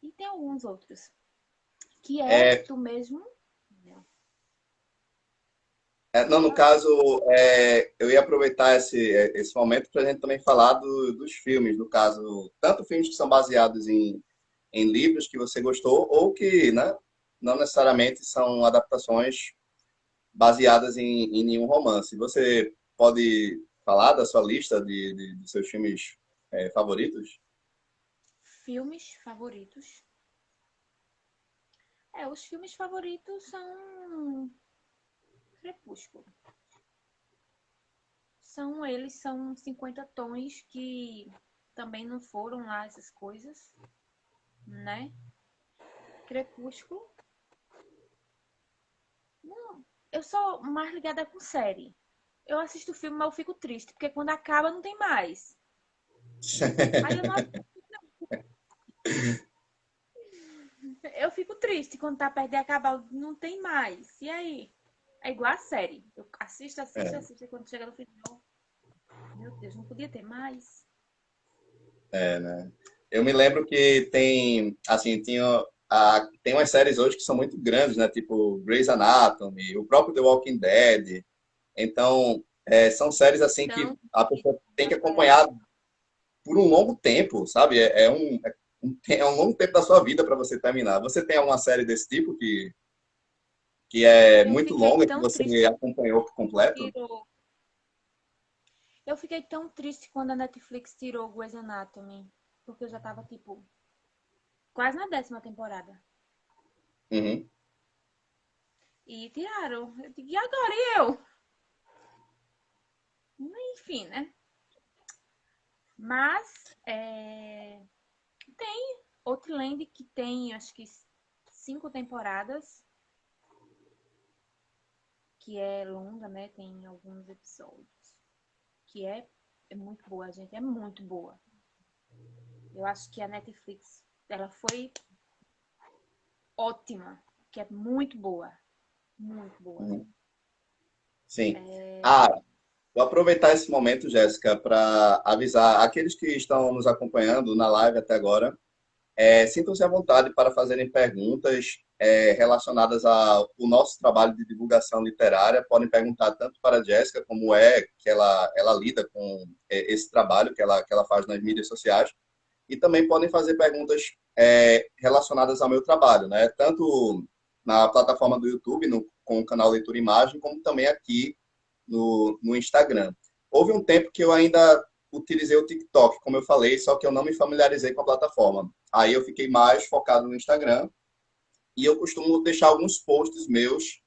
E tem alguns outros, que é É, do mesmo... não, Pode no falar. caso, eu ia aproveitar esse momento para a gente também falar dos filmes, no caso, tanto filmes que são baseados em livros que você gostou, ou que, né, não necessariamente são adaptações baseadas em nenhum romance. Você pode falar da sua lista de seus filmes favoritos? Filmes favoritos. Os filmes favoritos são Crepúsculo. São 50 tons que também não foram lá essas coisas, né? Crepúsculo. Não, eu sou mais ligada com série. Eu assisto filme, mas eu fico triste, porque quando acaba não tem mais. Aí eu não eu fico triste quando tá perto de acabar, não tem mais. E aí? É igual a série. Eu assisto, assisto, É, assisto, e quando chega no final, meu Deus, não podia ter mais. né? Eu me lembro que tem, assim, tem umas séries hoje que são muito grandes, né? Tipo Grey's Anatomy, o próprio The Walking Dead. Então, são séries assim que Então, a pessoa tem que agora acompanhar por um longo tempo, sabe? É um longo tempo da sua vida para você terminar. Você tem alguma série desse tipo que é eu muito fiquei longa, que tão você triste acompanhou por que completo? tirou. Eu fiquei tão triste quando a Netflix tirou Grey's Anatomy. Porque eu já tava, tipo, quase na 10ª temporada. Uhum. E tiraram. Eu digo, e agora? E eu? Enfim, né? Mas tem Outland que tem, acho que 5 temporadas. Que é longa, né? Tem alguns episódios. Que é muito boa, gente. É muito boa. Eu acho que a Netflix, ela foi ótima. Que é muito boa. Muito boa. Uhum. Sim. Ah, vou aproveitar esse momento, Jéssica, para avisar aqueles que estão nos acompanhando na live até agora. Sintam-se à vontade para fazerem perguntas relacionadas ao nosso trabalho de divulgação literária. Podem perguntar tanto para a Jéssica, como que ela lida com esse trabalho que ela faz nas mídias sociais, e também podem fazer perguntas relacionadas ao meu trabalho, né? Tanto na plataforma do YouTube, com o canal Leitura Imagem, como também aqui no Instagram. Houve um tempo que eu ainda utilizei o TikTok, como eu falei, só que eu não me familiarizei com a plataforma. Aí eu fiquei mais focado no Instagram e eu costumo deixar alguns posts meus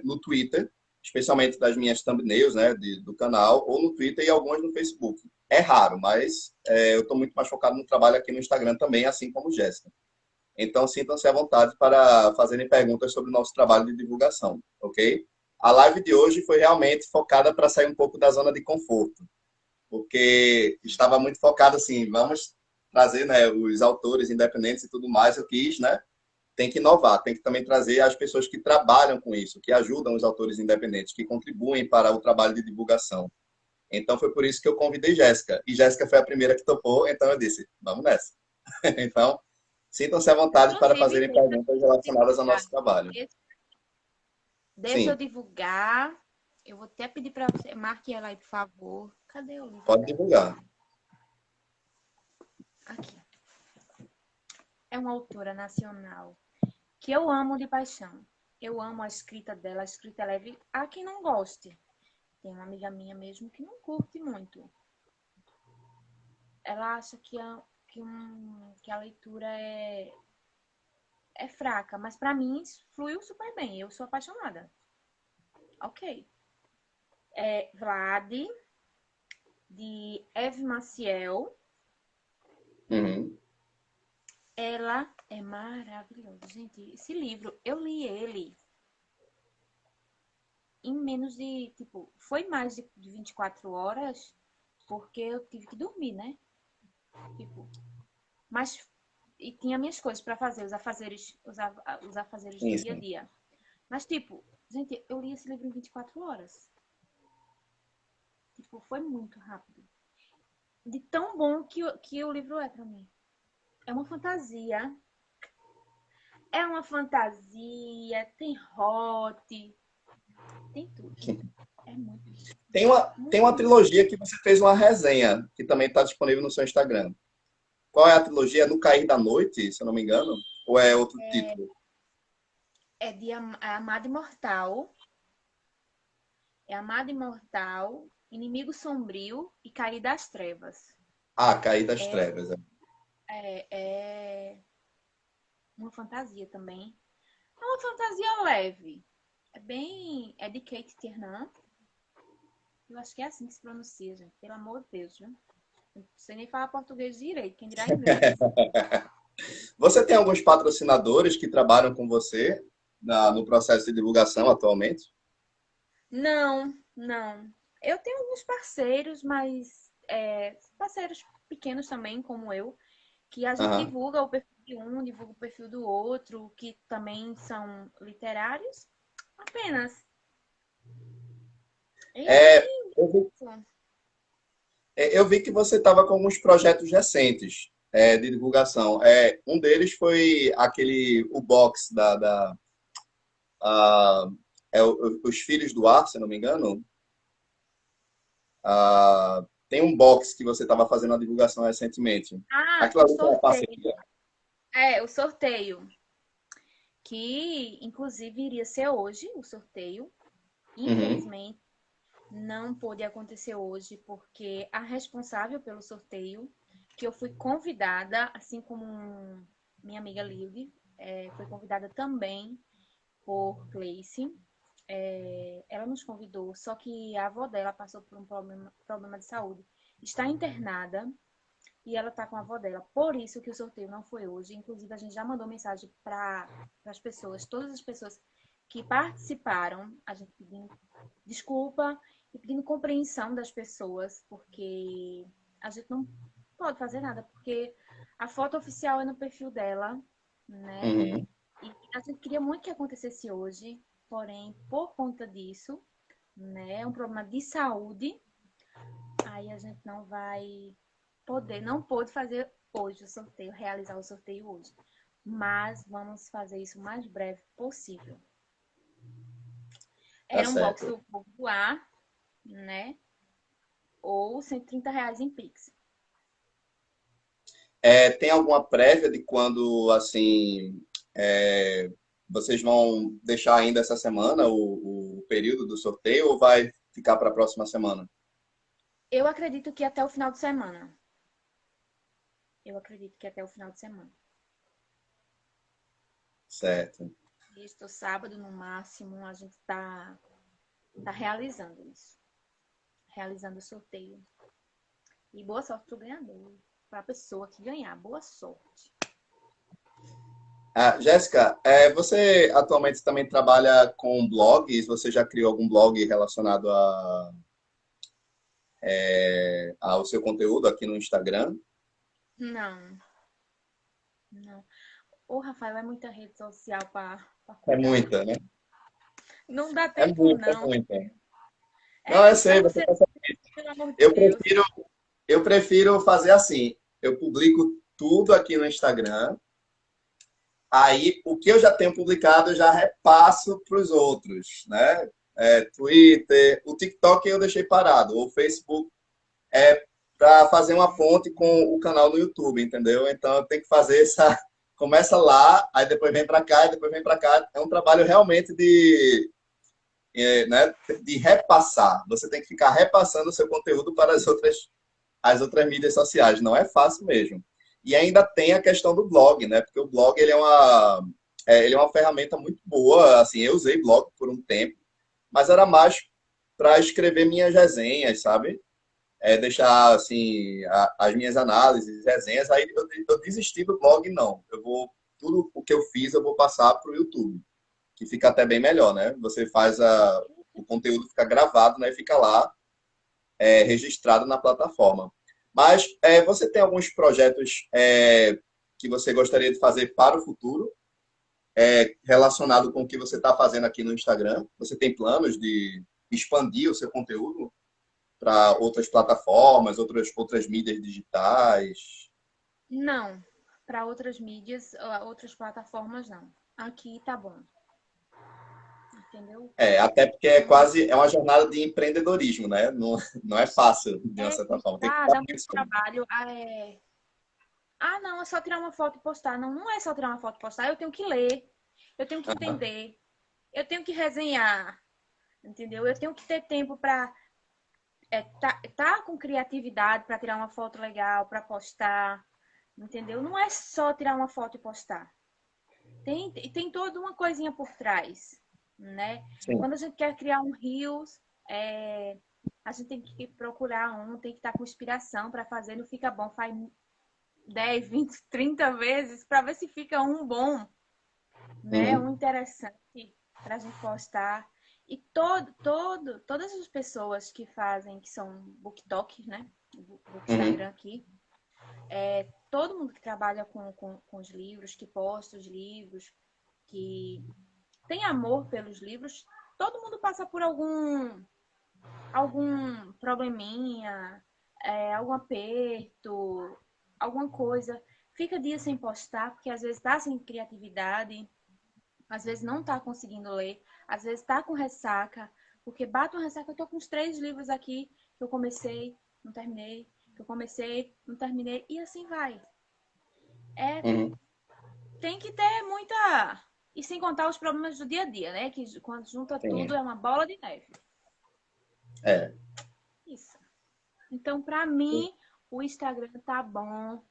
no Twitter, especialmente das minhas thumbnails, né, do canal, ou no Twitter e algumas no Facebook. É raro, mas eu estou muito mais focado no trabalho aqui no Instagram também, assim como Jéssica. Então, sintam-se à vontade para fazerem perguntas sobre o nosso trabalho de divulgação, ok? A live de hoje foi realmente focada para sair um pouco da zona de conforto, porque estava muito focado assim, vamos trazer, né, os autores independentes e tudo mais. Eu quis, né, tem que inovar, tem que também trazer as pessoas que trabalham com isso, que ajudam os autores independentes, que contribuem para o trabalho de divulgação. Então foi por isso que eu convidei Jéssica. E Jéssica foi a primeira que topou, então eu disse, vamos nessa. Então, sintam-se à vontade para Inclusive, fazerem perguntas relacionadas ao divulgar. nosso trabalho. Deixa eu Sim, divulgar. Eu vou até pedir para você. Marque ela aí, por favor. Cadê o livro pode dela? divulgar. Aqui. É uma autora nacional que eu amo de paixão. Eu amo a escrita dela. A escrita é leve. Há quem não goste. Tem uma amiga minha mesmo que não curte muito. Ela acha que a leitura é fraca, mas para mim fluiu super bem. Eu sou apaixonada. Ok. É Vlad, de Eve Maciel. Uhum. Ela é maravilhosa. Gente, esse livro, eu li ele em menos de, tipo, foi mais de 24 horas, porque eu tive que dormir, né? Tipo, mas e tinha minhas coisas para fazer, os afazeres do Sim, dia a sim. dia. Mas, tipo, gente, eu li esse livro em 24 horas. Tipo, foi muito rápido. De tão bom que o livro é para mim. É uma fantasia. É uma fantasia, tem hot, tem tudo. É muito, Tem muito, uma muito. trilogia que você fez uma resenha, que também está disponível no seu Instagram. Qual é a trilogia? É No Cair da Noite, se eu não me engano? Ou é outro título? É de Amado Imortal. É Amado Imortal, Inimigo Sombrio e Cair das Trevas. Ah, Cair das É, Trevas. é uma fantasia também. É uma fantasia leve. É bem. É de Kate Tiernan. Eu acho que é assim que se pronuncia, gente. Pelo amor de Deus, viu? Não sei nem falar português direito, quem dirá inglês. Você tem alguns patrocinadores que trabalham com você no processo de divulgação atualmente? Não, não. Eu tenho alguns parceiros, mas parceiros pequenos também, como eu, que a gente Aham. divulga o perfil de um, divulga o perfil do outro, que também são literários. Apenas. E é É, bem eu vi, isso. eu vi que você estava com alguns projetos recentes de divulgação. Um deles foi o box a- Os Filhos do Ar, se eu não me engano. Tem um box que você estava fazendo a divulgação recentemente. Ah, Aquilo o ali foi uma sorteio. parceria. O sorteio. Que inclusive iria ser hoje, o sorteio. Uhum, Infelizmente, não pôde acontecer hoje, porque a responsável pelo sorteio, que eu fui convidada, assim como minha amiga Lilde, foi convidada também por Gleice. Ela nos convidou, só que a avó dela passou por um problema de saúde. Está internada e ela está com a avó dela. Por isso que o sorteio não foi hoje. Inclusive, a gente já mandou mensagem para as pessoas, todas as pessoas que participaram, a gente pedindo desculpa e pedindo compreensão das pessoas, porque a gente não pode fazer nada, porque a foto oficial é no perfil dela, né? uhum. E a gente queria muito que acontecesse hoje, porém, por conta disso, né, é um problema de saúde, aí a gente não vai poder, não pôde fazer hoje o sorteio, realizar o sorteio hoje. Mas vamos fazer isso o mais breve possível. Tá Era um box certo. do povo doar, né? Ou R$ 130 em Pix. Tem alguma prévia de quando, assim, é, vocês vão deixar ainda essa semana o período do sorteio ou vai ficar para a próxima semana? Eu acredito que até o final de semana. Eu acredito que até o final de semana. Certo. Sexta, sábado, no máximo, a gente tá realizando isso. Realizando o sorteio. E boa sorte pro ganhador. Pra pessoa que ganhar. Boa sorte. Ah, Jéssica, você atualmente também trabalha com blogs? Você já criou algum blog relacionado ao seu conteúdo aqui no Instagram? Não, não. Ô, Rafael, é muita rede social pra É cuidar. muita, né? Não dá É tempo, muita, é não. muita. É Não, eu sei, cansativo, você tá certo. pelo amor de Eu Deus. prefiro, eu prefiro fazer assim. Eu publico tudo aqui no Instagram. Aí, o que eu já tenho publicado, eu já repasso para os outros, né? Twitter, o TikTok eu deixei parado, o Facebook para fazer uma ponte com o canal no YouTube, entendeu? Então, eu tenho que fazer essa. Começa lá, aí depois vem para cá, e depois vem para cá. É um trabalho realmente né, de repassar. Você tem que ficar repassando o seu conteúdo para as outras mídias sociais. Não é fácil mesmo. E ainda tem a questão do blog, né? Porque o blog ele é uma ferramenta muito boa. Assim, eu usei blog por um tempo, mas era mais para escrever minhas resenhas, sabe? Deixar assim as minhas análises, resenhas. Aí eu desisti do blog, não. Tudo o que eu fiz eu vou passar para o YouTube, que fica até bem melhor, né? Você faz o conteúdo fica gravado, né? E fica lá registrado na plataforma. Mas você tem alguns projetos que você gostaria de fazer para o futuro, relacionado com o que você está fazendo aqui no Instagram? Você tem planos de expandir o seu conteúdo para outras plataformas, outras mídias digitais? Não. Para outras mídias, outras plataformas, não. Aqui tá bom. Entendeu? Até porque é uma jornada de empreendedorismo, né? Não, não é fácil, de uma É, certa forma. Tem que dá muito estar trabalho. Não, é só tirar uma foto e postar. Não, não é só tirar uma foto e postar. Eu tenho que ler, eu tenho que entender, eu tenho que resenhar, entendeu? Eu tenho que ter tempo para tá com criatividade para tirar uma foto legal, para postar, entendeu? Não é só tirar uma foto e postar. Tem toda uma coisinha por trás, né? sim. Quando a gente quer criar um Reels, a gente tem que procurar tem que estar com inspiração para fazer, não fica bom, faz 10, 20, 30 vezes para ver se fica um bom, né? Um Uhum, interessante para a gente postar. E todas as pessoas que fazem, que são booktalkers, né? Do uhum, Instagram aqui, todo mundo que trabalha com os livros, que posta os livros, que tem amor pelos livros, todo mundo passa por algum probleminha, algum aperto, alguma coisa. Fica dias sem postar, porque às vezes tá sem criatividade, às vezes não tá conseguindo ler, às vezes tá com ressaca, porque bate uma ressaca. Eu tô com uns 3 livros aqui que eu comecei, não terminei, que eu comecei, não terminei, e assim vai. É, uhum. tem que ter muita. E sem contar os problemas do dia a dia, né? Que quando junta tudo Sim. é uma bola de neve. É. Isso. Então, pra mim, o Instagram tá bom.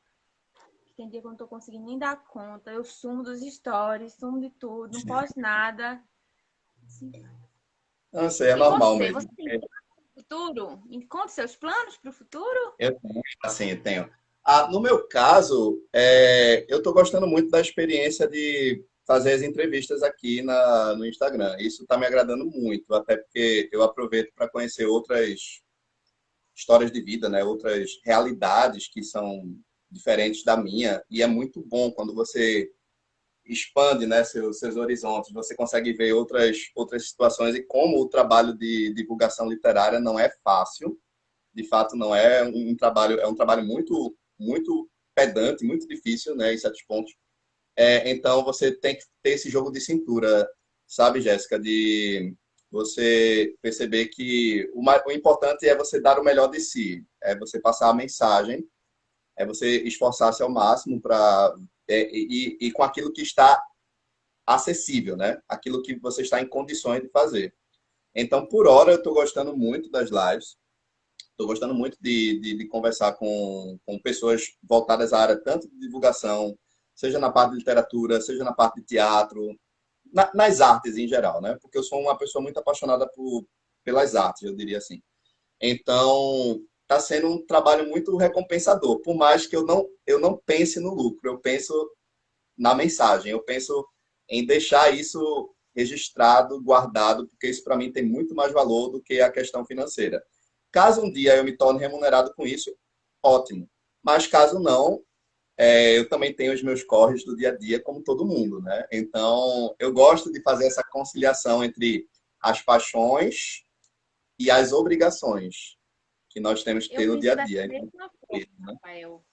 Tem dia que eu não tô conseguindo nem dar conta. Eu sumo dos stories, sumo de tudo, não posto nada. Assim vai. Não sei, é E normal você mesmo. tem planos pro futuro? Encontre seus planos pro futuro? Eu tenho, assim, eu tenho. No meu caso, eu estou gostando muito da experiência de fazer as entrevistas aqui no Instagram. Isso está me agradando muito, até porque eu aproveito para conhecer outras histórias de vida, né? Outras realidades que são diferentes da minha. E é muito bom quando você expande, né, seus horizontes, você consegue ver outras situações e como o trabalho de divulgação literária não é fácil. De fato, não é um trabalho, é um trabalho muito, muito pedante, muito difícil, né, em certos pontos. Então, você tem que ter esse jogo de cintura, sabe, Jéssica, de você perceber que o importante é você dar o melhor de si, é você passar a mensagem, é você esforçar-se ao máximo para e com aquilo que está acessível, né? Aquilo que você está em condições de fazer. Então, por hora, eu estou gostando muito das lives. Estou gostando muito de conversar com pessoas voltadas à área tanto de divulgação, seja na parte de literatura, seja na parte de teatro, nas artes em geral, né? Porque eu sou uma pessoa muito apaixonada pelas artes, eu diria assim. Então, está sendo um trabalho muito recompensador, por mais que eu não pense no lucro, eu penso na mensagem, eu penso em deixar isso registrado, guardado, porque isso para mim tem muito mais valor do que a questão financeira. Caso um dia eu me torne remunerado com isso, ótimo. Mas caso não, eu também tenho os meus corres do dia a dia, como todo mundo, né? Então, eu gosto de fazer essa conciliação entre as paixões e as obrigações que nós temos que Eu ter no dia penso a dessa dia. Então, mesma forma, Rafael.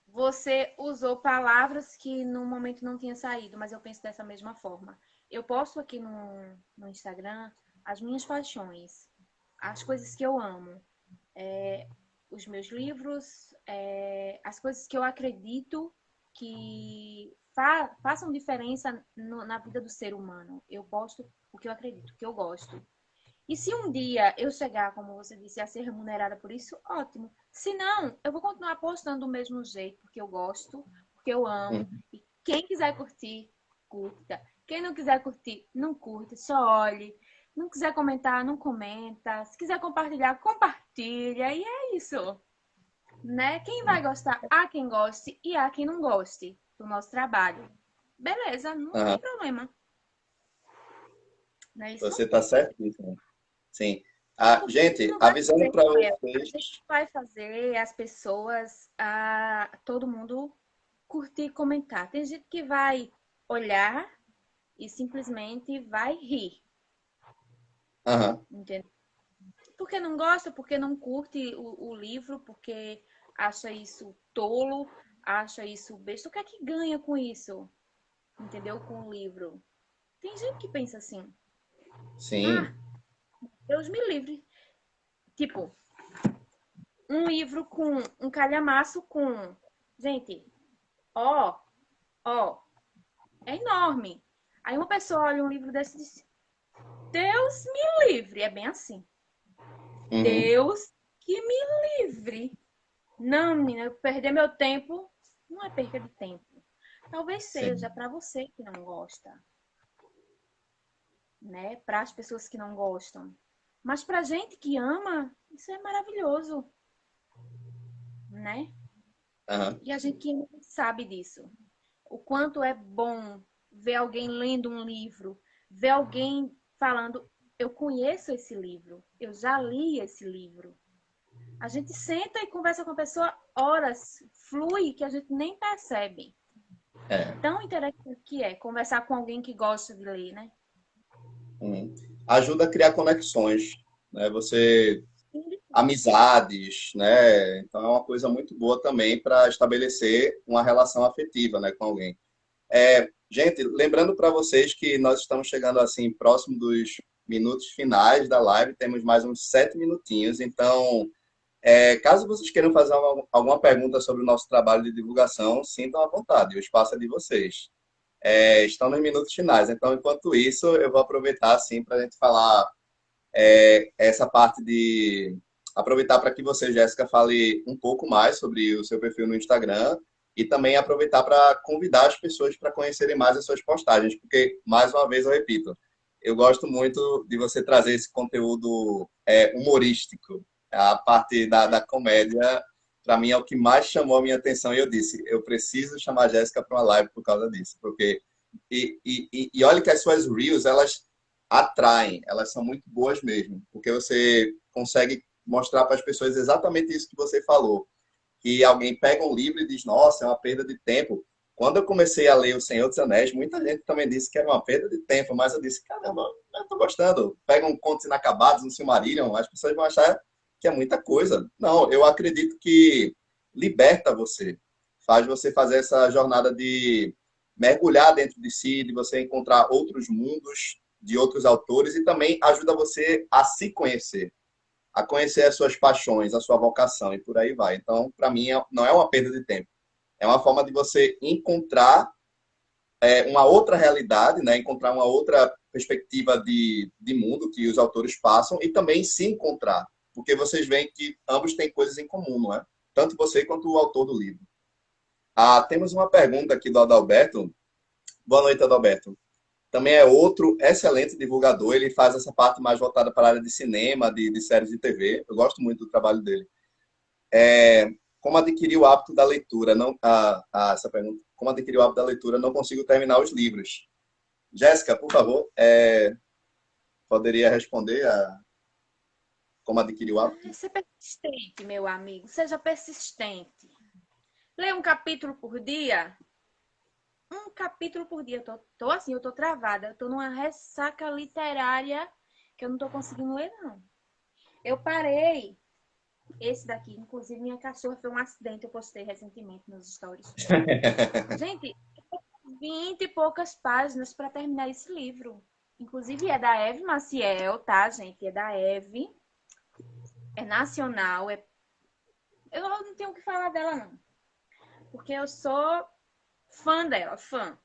Você usou palavras que no momento não tinha saído, mas eu penso dessa mesma forma. Eu posto aqui no Instagram as minhas paixões, as coisas que eu amo, os meus livros, as coisas que eu acredito que façam diferença na vida do ser humano. Eu posto o que eu acredito, o que eu gosto. E se um dia eu chegar, como você disse, a ser remunerada por isso, ótimo. Se não, eu vou continuar postando do mesmo jeito, porque eu gosto, porque eu amo. E quem quiser curtir, curta. Quem não quiser curtir, não curte, só olhe. Não quiser comentar, não comenta. Se quiser compartilhar, compartilha. E é isso, né? Quem vai gostar, há quem goste e há quem não goste do nosso trabalho. Beleza, não tem problema. Não é isso? você está certíssimo. Sim. Gente, Não vai avisando fazer, para Rafael. A vocês. gente vai fazer as pessoas, todo mundo curtir e comentar. Tem gente que vai olhar e simplesmente vai rir, Aham. entendeu? Porque não gosta, porque não curte o livro, porque acha isso tolo, acha isso besta. O que é que ganha com isso? Entendeu? Com o livro. Tem gente que pensa assim, ah, Sim. Deus me livre. Tipo, um livro com um calhamaço com. Gente, ó, ó, é enorme. Aí uma pessoa olha um livro desse e diz: Deus me livre. É bem assim. Uhum. Deus que me livre. Não, menina, eu perder meu tempo não é perca de tempo. Talvez seja Sim. para você que não gosta, né? Para as pessoas que não gostam. Mas pra gente que ama, isso é maravilhoso, né? Aham. E a gente que ama sabe disso. O quanto é bom ver alguém lendo um livro, ver alguém falando, eu conheço esse livro, eu já li esse livro. A gente senta e conversa com a pessoa horas, flui que a gente nem percebe. É. Tão interessante que é conversar com alguém que gosta de ler, né? Uhum. Ajuda a criar conexões, né? Amizades, né? Então é uma coisa muito boa também para estabelecer uma relação afetiva, né, com alguém. Gente, lembrando para vocês que nós estamos chegando assim próximo dos minutos finais da live, temos mais uns 7 minutinhos. Então, caso vocês queiram fazer alguma pergunta sobre o nosso trabalho de divulgação, sintam à vontade, o espaço é de vocês. Estão nos minutos finais. Então, enquanto isso, eu vou aproveitar assim para a gente falar essa parte de aproveitar para que você, Jéssica, fale um pouco mais sobre o seu perfil no Instagram e também aproveitar para convidar as pessoas para conhecerem mais as suas postagens, porque, mais uma vez, eu repito, eu gosto muito de você trazer esse conteúdo humorístico, a parte da comédia. Para mim é o que mais chamou a minha atenção e eu disse, eu preciso chamar a Jéssica para uma live por causa disso, porque e olha que as suas reels, elas atraem, elas são muito boas mesmo, porque você consegue mostrar para as pessoas exatamente isso que você falou, que alguém pega um livro e diz, nossa, é uma perda de tempo. Quando eu comecei a ler O Senhor dos Anéis, muita gente também disse que era uma perda de tempo, mas eu disse, caramba, eu tô gostando. Pega um Contos Inacabados, um Silmarillion, as pessoas vão achar que é muita coisa. Não, eu acredito que liberta você, faz você fazer essa jornada de mergulhar dentro de si, de você encontrar outros mundos de outros autores e também ajuda você a se conhecer, a conhecer as suas paixões, a sua vocação e por aí vai. Então, para mim, não é uma perda de tempo. É uma forma de você encontrar uma outra realidade, né? Encontrar uma outra perspectiva de mundo que os autores passam e também se encontrar. Porque vocês veem que ambos têm coisas em comum, não é? Tanto você quanto o autor do livro. Temos uma pergunta aqui do Adalberto. Boa noite, Adalberto. Também é outro excelente divulgador. Ele faz essa parte mais voltada para a área de cinema, de séries de TV. Eu gosto muito do trabalho dele. Como adquirir o hábito da leitura? Não, essa pergunta. Como adquirir o hábito da leitura? Não consigo terminar os livros. Jéssica, por favor, poderia responder a como adquirir o hábito? Ser persistente, meu amigo. Seja persistente. Leia um capítulo por dia. Um capítulo por dia. Eu tô travada. Eu tô numa ressaca literária que eu não tô conseguindo ler, não. Eu parei. Esse daqui, inclusive, minha cachorra foi um acidente. Eu postei recentemente nos stories. Gente, 20 e poucas páginas para terminar esse livro. Inclusive, é da Eve Maciel, tá, gente? É da Eve. É nacional. Eu não tenho o que falar dela, não. Porque eu sou fã dela, fã.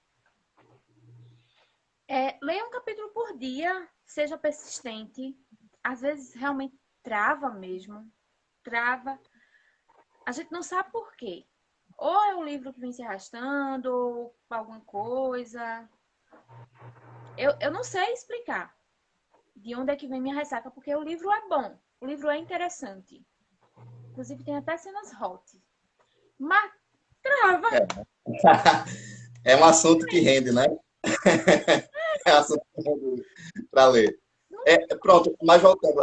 Leia um capítulo por dia, seja persistente. Às vezes realmente trava mesmo. Trava. A gente não sabe por quê. Ou é o livro que vem se arrastando, ou alguma coisa. Eu não sei explicar de onde é que vem minha ressaca, porque o livro é bom. O livro é interessante. Inclusive tem até cenas hot. Mas trava. É um assunto que rende, né? É um assunto que rende para ler. Pronto, mas voltando,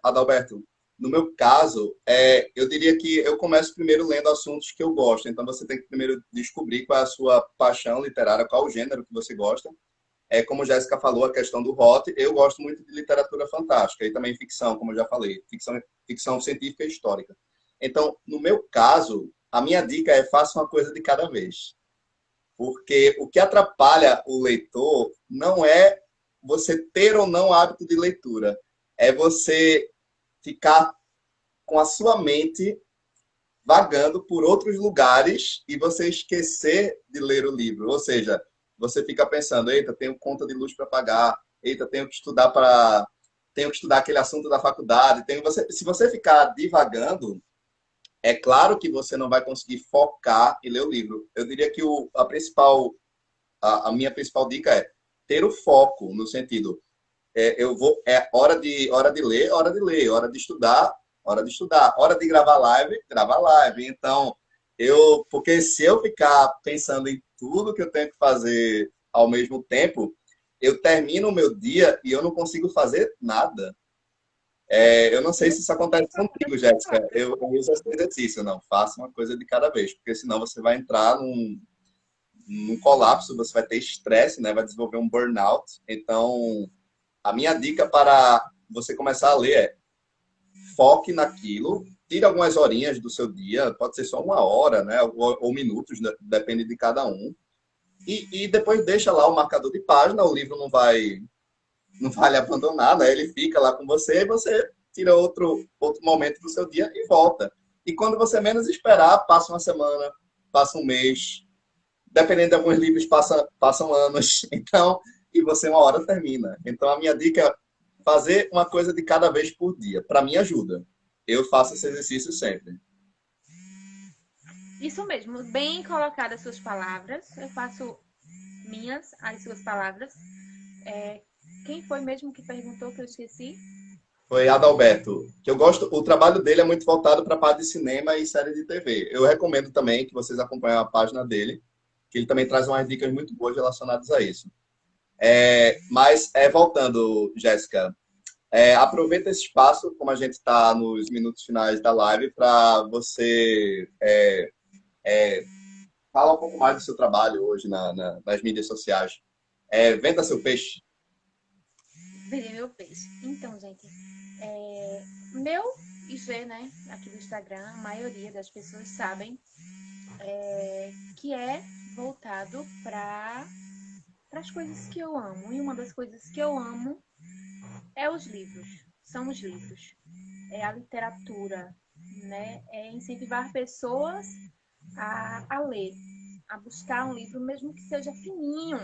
Adalberto, no meu caso, eu diria que eu começo primeiro lendo assuntos que eu gosto. Então, você tem que primeiro descobrir qual é a sua paixão literária, qual o gênero que você gosta. Como a Jéssica falou, a questão do hot, eu gosto muito de literatura fantástica e também ficção, como eu já falei, ficção científica e histórica. Então, no meu caso, a minha dica é faça uma coisa de cada vez. Porque o que atrapalha o leitor não é você ter ou não hábito de leitura, é você ficar com a sua mente vagando por outros lugares e você esquecer de ler o livro. Ou seja, você fica pensando, eita, tenho conta de luz para pagar, eita, tenho que estudar aquele assunto da faculdade. Se você ficar divagando, é claro que você não vai conseguir focar e ler o livro. Eu diria que a minha principal dica é ter o foco, no sentido, hora de ler, hora de ler, hora de estudar, hora de estudar, hora de gravar live, gravar live. Então, porque se eu ficar pensando em tudo que eu tenho que fazer ao mesmo tempo, eu termino o meu dia e eu não consigo fazer nada. Eu não sei se isso acontece contigo, Jéssica. Eu uso esse exercício, não. Faça uma coisa de cada vez, porque senão você vai entrar num colapso, você vai ter estresse, né? Vai desenvolver um burnout. Então, a minha dica para você começar a ler é foque naquilo, tire algumas horinhas do seu dia, pode ser só uma hora, né? Ou minutos, né? Depende de cada um. E depois deixa lá o marcador de página, o livro não vai lhe abandonar, né? Ele fica lá com você e você tira outro momento do seu dia e volta. E quando você menos esperar, passa uma semana, passa um mês. Dependendo de alguns livros, passam anos. Então, e você uma hora termina. Então, a minha dica é fazer uma coisa de cada vez por dia. Para mim, ajuda. Eu faço esse exercício sempre. Isso mesmo, bem colocadas suas palavras. Eu faço minhas, as suas palavras. Quem foi mesmo que perguntou que eu esqueci? Foi Adalberto, que eu gosto, o trabalho dele é muito voltado para a parte de cinema e série de TV. Eu recomendo também que vocês acompanhem a página dele, que ele também traz umas dicas muito boas relacionadas a isso. Mas, voltando, Jéssica, aproveita esse espaço, como a gente está nos minutos finais da live, para você falar um pouco mais do seu trabalho hoje nas mídias sociais. Venda seu peixe. Vender meu peixe. Então, gente, meu IG, né, aqui do Instagram, a maioria das pessoas sabem que é voltado para as coisas que eu amo. E uma das coisas que eu amo são os livros, é a literatura, né? É incentivar pessoas a ler, a buscar um livro, mesmo que seja fininho,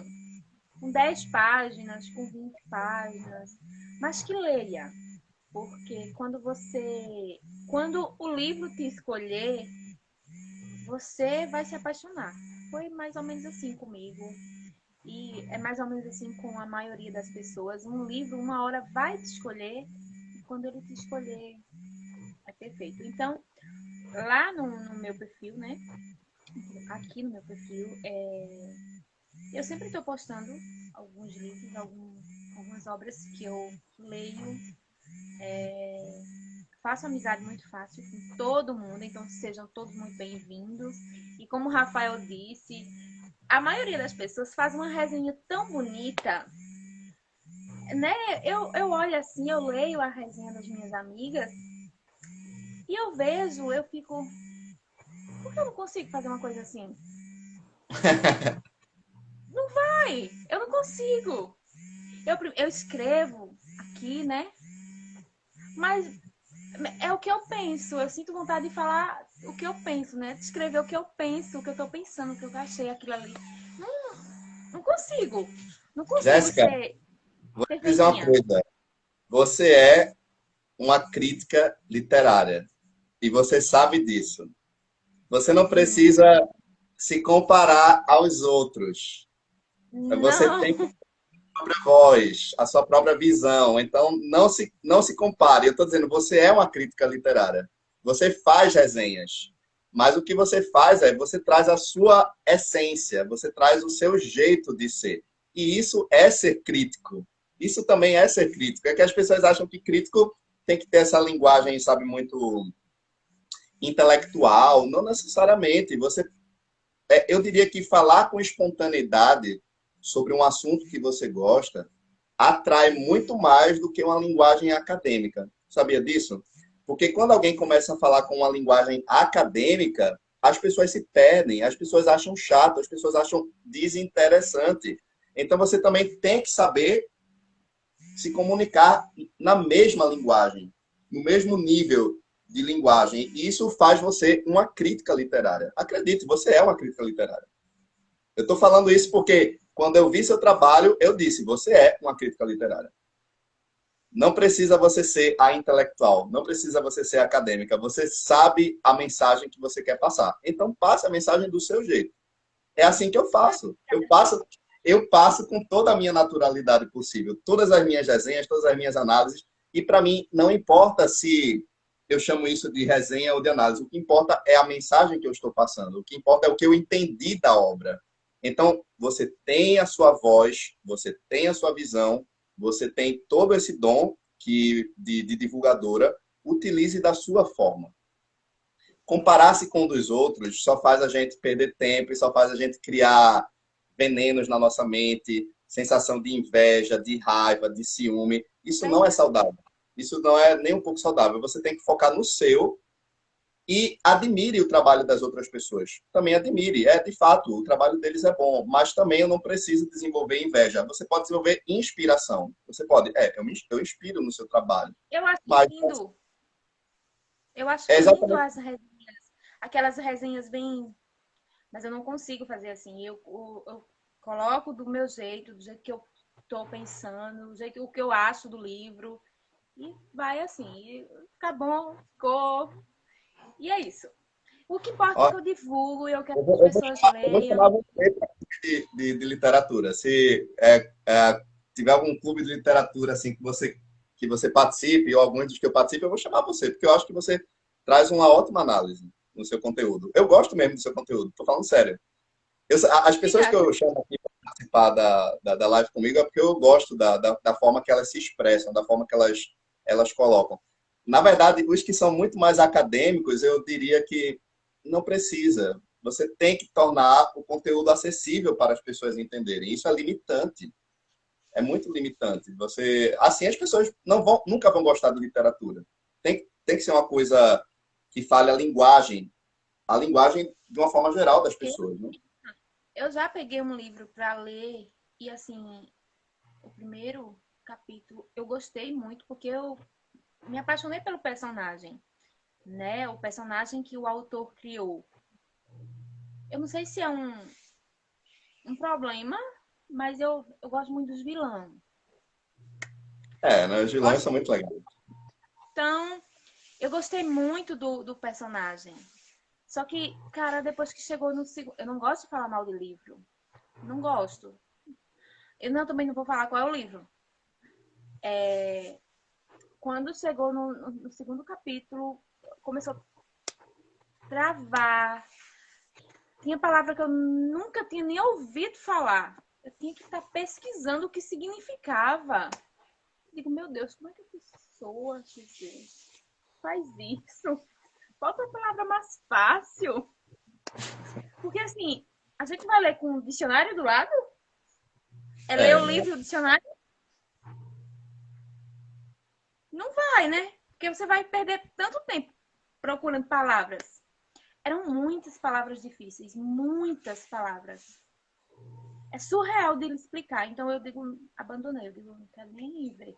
com 10 páginas, com 20 páginas, mas que leia. Porque quando o livro te escolher, você vai se apaixonar. Foi mais ou menos assim comigo. E é mais ou menos assim com a maioria das pessoas. Um livro, uma hora vai te escolher, e quando ele te escolher, é perfeito. Então, lá no meu perfil, né? Aqui no meu perfil, eu sempre estou postando alguns livros, algumas obras que eu leio. Faço amizade muito fácil com todo mundo, então sejam todos muito bem-vindos. E como o Rafael disse, a maioria das pessoas faz uma resenha tão bonita, né? Eu olho assim, eu leio a resenha das minhas amigas e eu fico, por que eu não consigo fazer uma coisa assim? Ai, eu não consigo. Eu escrevo aqui, né? Mas é o que eu penso. Eu sinto vontade de falar o que eu penso, né? De escrever o que eu penso, o que eu tô pensando, o que eu achei aquilo ali. Não, não consigo. Não consigo Jéssica, ser vou te dizer uma perfeitinha. coisa. Você é uma crítica literária e você sabe disso. Você não precisa se comparar aos outros. Você Não. tem a própria voz, a sua própria visão. Então, não se compare. Eu estou dizendo, você é uma crítica literária. Você faz resenhas. Mas o que você faz é, você traz a sua essência, você traz o seu jeito de ser. E isso é ser crítico. Isso também é ser crítico. É que as pessoas acham que crítico tem que ter essa linguagem, sabe, muito intelectual. Não necessariamente. Eu diria que falar com espontaneidade sobre um assunto que você gosta atrai muito mais do que uma linguagem acadêmica. Sabia disso? Porque quando alguém começa a falar com uma linguagem acadêmica, as pessoas se perdem, as pessoas acham chato, as pessoas acham desinteressante. Então você também tem que saber se comunicar na mesma linguagem, no mesmo nível de linguagem. E isso faz você uma crítica literária. Acredite, você é uma crítica literária. Eu estou falando isso porque quando eu vi seu trabalho, eu disse, você é uma crítica literária. Não precisa você ser a intelectual, não precisa você ser acadêmica, você sabe a mensagem que você quer passar. Então passe a mensagem do seu jeito. É assim que eu faço. Eu passo com toda a minha naturalidade possível, todas as minhas resenhas, todas as minhas análises, e para mim não importa se eu chamo isso de resenha ou de análise, o que importa é a mensagem que eu estou passando, o que importa é o que eu entendi da obra. Então, você tem a sua voz, você tem a sua visão, você tem todo esse dom de divulgadora, utilize da sua forma. Comparar-se com um dos outros só faz a gente perder tempo e só faz a gente criar venenos na nossa mente, sensação de inveja, de raiva, de ciúme. Isso não é saudável. Isso não é nem um pouco saudável. Você tem que focar no seu e admire o trabalho das outras pessoas. Também admire. É, de fato, o trabalho deles é bom, mas também eu não preciso desenvolver inveja. Você pode desenvolver inspiração. Você pode, eu inspiro no seu trabalho. Eu acho Mas lindo. Eu acho é lindo exatamente. as resenhas. Aquelas resenhas bem. Mas eu não consigo fazer assim. Eu coloco do meu jeito, do jeito que eu estou pensando, do jeito o que eu acho do livro. E vai assim. E fica bom, ficou. E é isso. O que importa é Ó, que eu divulgo e eu quero eu que as vou, eu vou pessoas chamar, eu vou chamar leiam. você para de literatura. Se tiver algum clube de literatura assim que você participe, ou alguns dos que eu participe, eu vou chamar você, porque eu acho que você traz uma ótima análise no seu conteúdo. Eu gosto mesmo do seu conteúdo, estou falando sério. As pessoas que Obrigada. eu chamo aqui para participar da live comigo é porque eu gosto da forma que elas se expressam, da forma que elas colocam. Na verdade, os que são muito mais acadêmicos, eu diria que não precisa. Você tem que tornar o conteúdo acessível para as pessoas entenderem. Isso é limitante. É muito limitante. Assim, as pessoas nunca vão gostar de literatura. Tem que ser uma coisa que fale a linguagem de uma forma geral das pessoas, né? Eu já peguei um livro para ler e, assim, o primeiro capítulo eu gostei muito porque eu me apaixonei pelo personagem, né? O personagem que o autor criou. Eu não sei se é um problema, mas eu gosto muito dos vilões. É, né? Os vilões Gosto são muito muito. legais. Então, eu gostei muito do personagem. Só que, cara, depois que chegou no segundo. Eu não gosto de falar mal de livro. Não gosto. Eu não, também não vou falar qual é o livro. Quando chegou no segundo capítulo, começou a travar. Tinha palavra que eu nunca tinha nem ouvido falar. Eu tinha que estar pesquisando o que significava. Eu digo, meu Deus, como é que a pessoa faz isso? Bota uma palavra mais fácil. Porque assim, a gente vai ler com o dicionário do lado? É ler É, o né? livro e o dicionário? Não vai, né? Porque você vai perder tanto tempo procurando palavras. Eram muitas palavras difíceis, muitas palavras. É surreal dele explicar. Então eu digo, abandonei. Eu digo, não quero nem ver.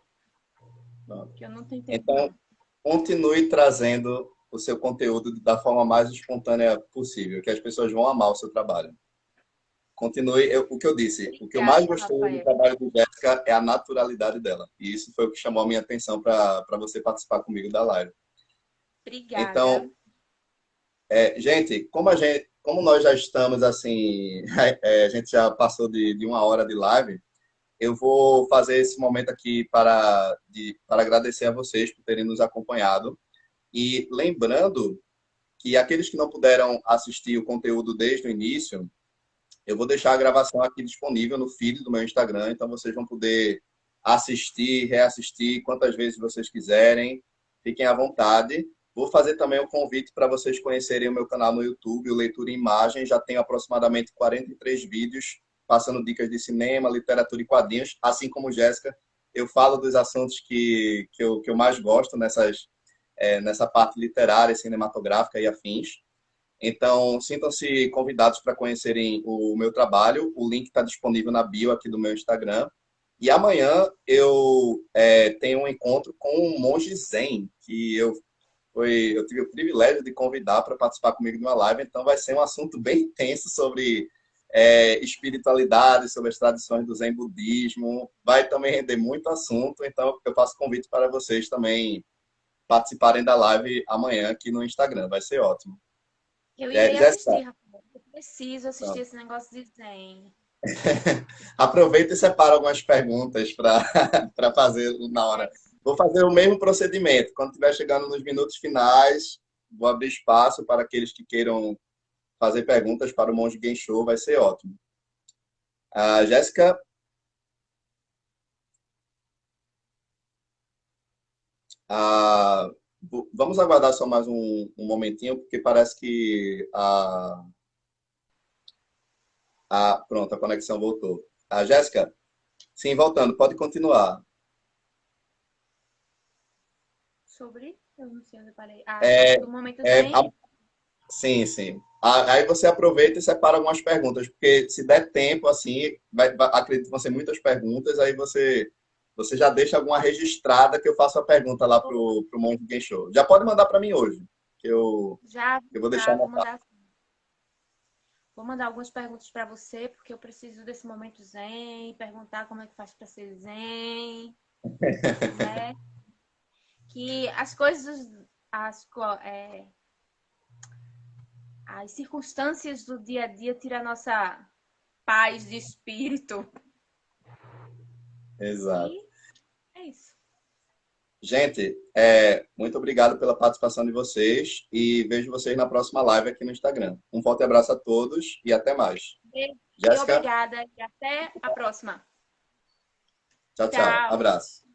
Porque eu não tenho tempo, Então, não. continue trazendo o seu conteúdo da forma mais espontânea possível, que as pessoas vão amar o seu trabalho. Continue, o que eu disse, o que eu mais Obrigada, gostei do Rafael. trabalho de Jéssica é a naturalidade dela. E isso foi o que chamou a minha atenção para você participar comigo da live. Obrigada. Então, gente, como nós já estamos assim, a gente já passou de uma hora de live, eu vou fazer esse momento aqui para agradecer a vocês por terem nos acompanhado. E lembrando que aqueles que não puderam assistir o conteúdo desde o início, eu vou deixar a gravação aqui disponível no feed do meu Instagram, então vocês vão poder assistir, reassistir quantas vezes vocês quiserem. Fiquem à vontade. Vou fazer também um convite para vocês conhecerem o meu canal no YouTube, o Leitura em Imagem. Já tenho aproximadamente 43 vídeos passando dicas de cinema, literatura e quadrinhos. Assim como Jéssica, eu falo dos assuntos que eu mais gosto nessa parte literária, cinematográfica e afins. Então, sintam-se convidados para conhecerem o meu trabalho. O link está disponível na bio aqui do meu Instagram. E amanhã eu tenho um encontro com um monge zen, que eu tive o privilégio de convidar para participar comigo de uma live. Então, vai ser um assunto bem intenso sobre espiritualidade, sobre as tradições do zen budismo. Vai também render muito assunto. Então, eu faço convite para vocês também participarem da live amanhã aqui no Instagram. Vai ser ótimo. Eu irei Jéssica, assistir, Rafael. Eu preciso assistir esse negócio de Zen. aproveita e separa algumas perguntas para para fazer na hora. Vou fazer o mesmo procedimento. Quando estiver chegando nos minutos finais, vou abrir espaço para aqueles que queiram fazer perguntas para o Monge Game Show, vai ser ótimo. Jéssica, ah, vamos aguardar só mais um momentinho, porque parece que pronto, a conexão voltou. Jéssica, sim, voltando, pode continuar. Sobre? Eu não sei onde eu parei. Ah, É, do momento é, Zen. Sim, sim. Aí você aproveita e separa algumas perguntas, porque se der tempo, assim, acredito que vão ser muitas perguntas, aí você já deixa alguma registrada que eu faço a pergunta lá pro Monte Game Show. Já pode mandar para mim hoje, que Já, eu vou deixar tá, anotado. vou mandar algumas perguntas para você, porque eu preciso desse momento Zen, perguntar como é que faz para ser Zen, né? Que as coisas, as, as circunstâncias do dia a dia tiram a nossa paz de espírito. Exato. E é isso. Gente, muito obrigado pela participação de vocês e vejo vocês na próxima live aqui no Instagram. Um forte abraço a todos e até mais. E Jéssica, obrigada e até a próxima. tchau, tchau. Tchau. Abraço.